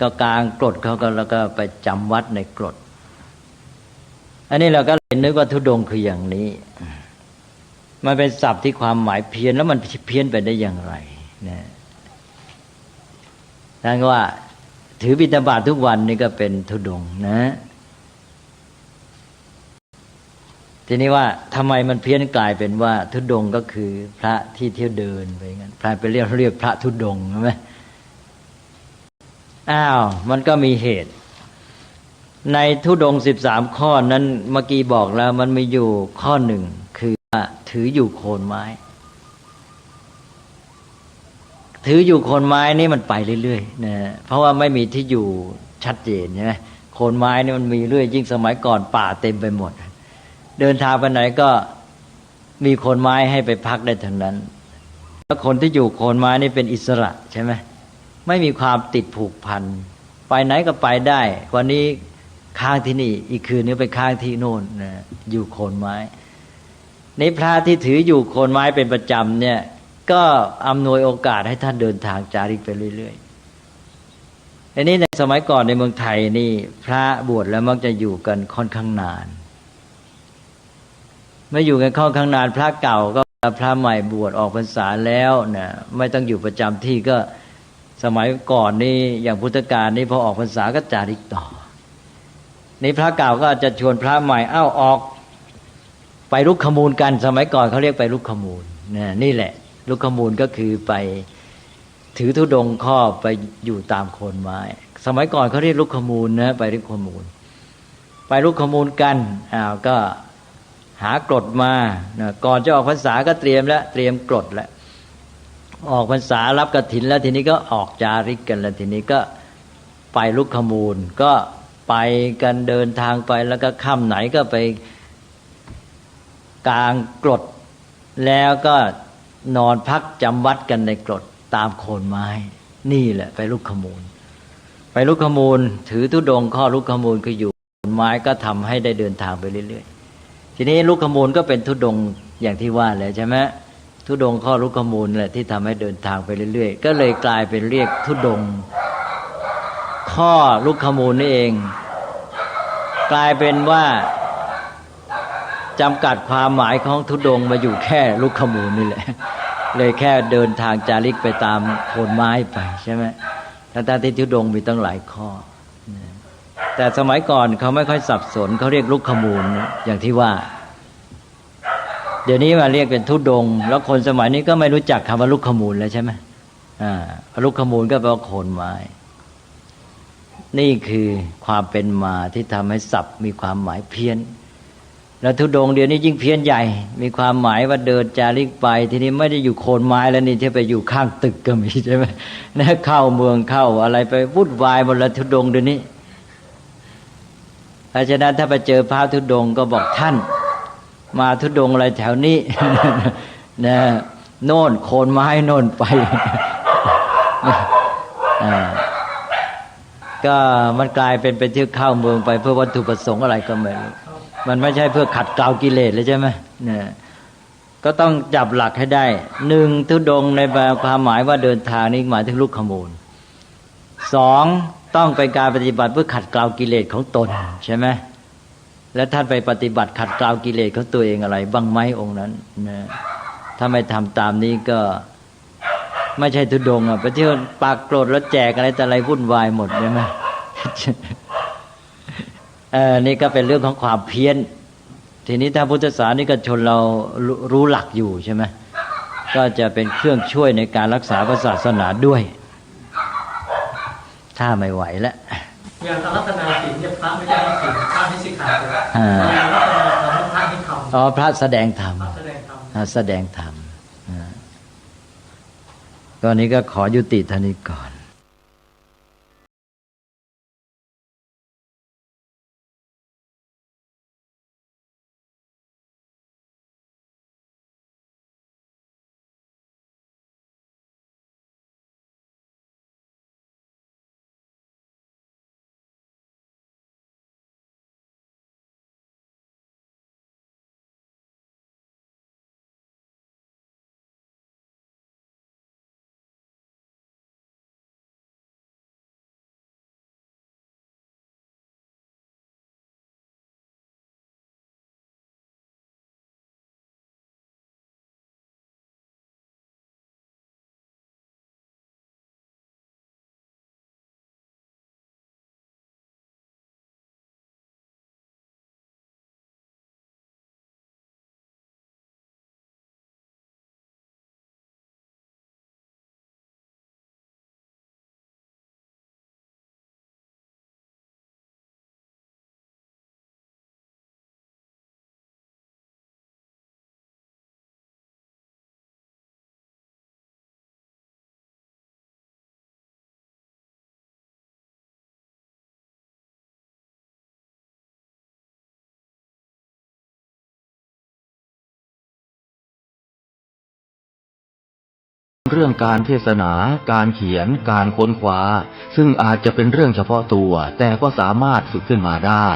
ก็กลางกรดเขาก็แล้วก็ไปจำวัดในกรดอันนี้เราก็เลยนึกว่าธุดงค์คืออย่างนี้มันเป็นศัพท์ที่ความหมายเพี้ยนแล้วมันเพี้ยนไปได้อย่างไรนะนั่นว่าถือบิณฑบาตทุกวันนี่ก็เป็นธุดงค์นะทีนี้ว่าทำไมมันเพี้ยนกลายเป็นว่าธุดงค์ก็คือพระที่เที่ยวเดินไปงั้นพระไปเรียกพระธุดงค์ใช่ไหมอ้าวมันก็มีเหตุในธุดงค์13ข้อนั้นเมื่อกี้บอกแล้วมันมีอยู่ข้อหนึ่งคือว่าถืออยู่โคนไม้ถืออยู่โคนไม้นี่มันไปเรื่อยๆนะเพราะว่าไม่มีที่อยู่ชัดเจนใช่ไหมโคนไม้นี่มันมีเรื่อยยิ่งสมัยก่อนป่าเต็มไปหมดเดินทางไปไหนก็มีโคนไม้ให้ไปพักได้ทั้งนั้นแล้วคนที่อยู่โคนไม้นี่เป็นอิสระใช่ไหมไม่มีความติดผูกพันไปไหนก็ไปได้วันนี้ค้างที่นี่อีกคืนนี้ไปค้างที่โน่นนะอยู่โคนไม้ในพระที่ถืออยู่โคนไม้เป็นประจำเนี่ยก็อำนวยโอกาสให้ท่านเดินทางจาริกไปเรื่อยๆอันนี้ในสมัยก่อนในเมืองไทยนี่พระบวชแล้วมักจะอยู่กันค่อนข้างนานไม่อยู่กันค่อนข้างนานพระเก่าก็พระใหม่บวชออกพรรษาแล้วนะไม่ต้องอยู่ประจำที่ก็สมัยก่อนนี่อย่างพุทธกาลนี่พอออกพรรษาก็จาริกต่อนี่พระเก่าก็จะชวนพระใหม่ออกไปลุกขมูลกันสมัยก่อนเขาเรียกไปลุกขมูลนี่แหละลุกขมูลก็คือไปถือธุดงค์ข้อไปอยู่ตามโคนไม้สมัยก่อนเขาเรียกลุกขมูลนะไปลุกขมูลไปลุกขมูลกันก็หากรดมาก่อนจะออกพรรษาก็เตรียมกรดแล้วออกพรรษารับกฐินแล้วทีนี้ก็ออกจาริกกันแล้วทีนี้ก็ไปลุกขมูลก็ไปกันเดินทางไปแล้วก็ค่ำไหนก็ไปกลางกรดแล้วก็นอนพักจำวัดกันในกรดตามโคนไม้นี่แหละไปลุกขมูลไปลุกขมูลถือธุดงค์ข้อลุกขมูลคืออยู่โคนไม้ก็ทำให้ได้เดินทางไปเรื่อยๆทีนี้ลุกขมูลก็เป็นธุดงค์อย่างที่ว่าเลยใช่ไหมธุดงค์ข้อลุกขมูลแหละที่ทำให้เดินทางไปเรื่อยๆก็เลยกลายเป็นเรียกธุดงค์ข้อลุกขมูลนี่เองกลายเป็นว่าจำกัดความหมายของธุดงค์มาอยู่แค่ลุกขมูลนี่แหละเลยแค่เดินทางจาริกไปตามโคนไม้ไปใช่ไหมทั้งที่ธุดงค์มีตั้งหลายข้อแต่สมัยก่อนเขาไม่ค่อยสับสนเขาเรียกลุกขมูลอย่างที่ว่าเดี๋ยวนี้มาเรียกเป็นธุดงค์แล้วคนสมัยนี้ก็ไม่รู้จักคำว่าลุกขมูลแล้วใช่ไหมลุกขมูลก็แปลว่าโคนไม้นี่คือความเป็นมาที่ทำให้ศัพท์มีความหมายเพี้ยนแล้วธุดงค์เดี๋ยวนี้ยิ่งเพี้ยนใหญ่มีความหมายว่าเดินจาริกไปทีนี้ไม่ได้อยู่โคนไม้แล้วนี่ที่ไปอยู่ข้างตึกก็มีใช่ไหมนะเข้าเมืองเข้าอะไรไปวุ่นวายหมดแล้วธุดงค์เดี๋ยวนี้เพราะฉะนั้นถ้าไปเจอพระธุดงค์ก็บอกท่านมาธุดงค์อะไรแถวนี้นะโน่นโคนไม้โน่นไปก็มันกลายเป็นเที่ยวเข้าเมืองไปเพื่อวัตถุประสงค์อะไรก็ไม่รู้ มันไม่ใช่เพื่อขัดเกลากิเลสเลยใช่ไหมเนี่ยก็ต้องจับหลักให้ได้หนึ่งทุดงค์ในความหมายว่าเดินทางนี้หมายถึงลุกขมูลสองต้องเป็นการปฏิบัติเพื่อขัดเกลากิเลสของตนใช่ไหมและท่านไปปฏิบัติขัดเกลากิเลสของตัวเองอะไรบ้างไหมองค์นั้นนะถ้าไม่ทำตามนี้ก็ไม่ใช่ทุดงค์ไปเที่ยวปากโกรธแล้วแจกอะไรแต่อะไรวุ่นวายหมดใช่ไหม นี่ก็เป็นเรื่องของความเพี้ยนทีนี้ถ้าพุทธศาสนิกชนเรารู้หลักอยู่ใช่ไหมก็จะเป็นเครื่องช่วยในการรักษาศาสนาด้วยถ้าไม่ไหวแล้วอย่างรัตนาศีลเนี่ยพระไม่ได้ให้ศีลพระให้สิกขาไปแล้วรัตนาธรรมพระให้ทำอ๋อพระแสดงธรรมแสดงธรรมแสดงธรรมตอนนี้ก็ขอยุติเท่านี้ก่อนเรื่องการเทศนา การเขียน การค้นคว้าซึ่งอาจจะเป็นเรื่องเฉพาะตัวแต่ก็สามารถฝึกขึ้นมาได้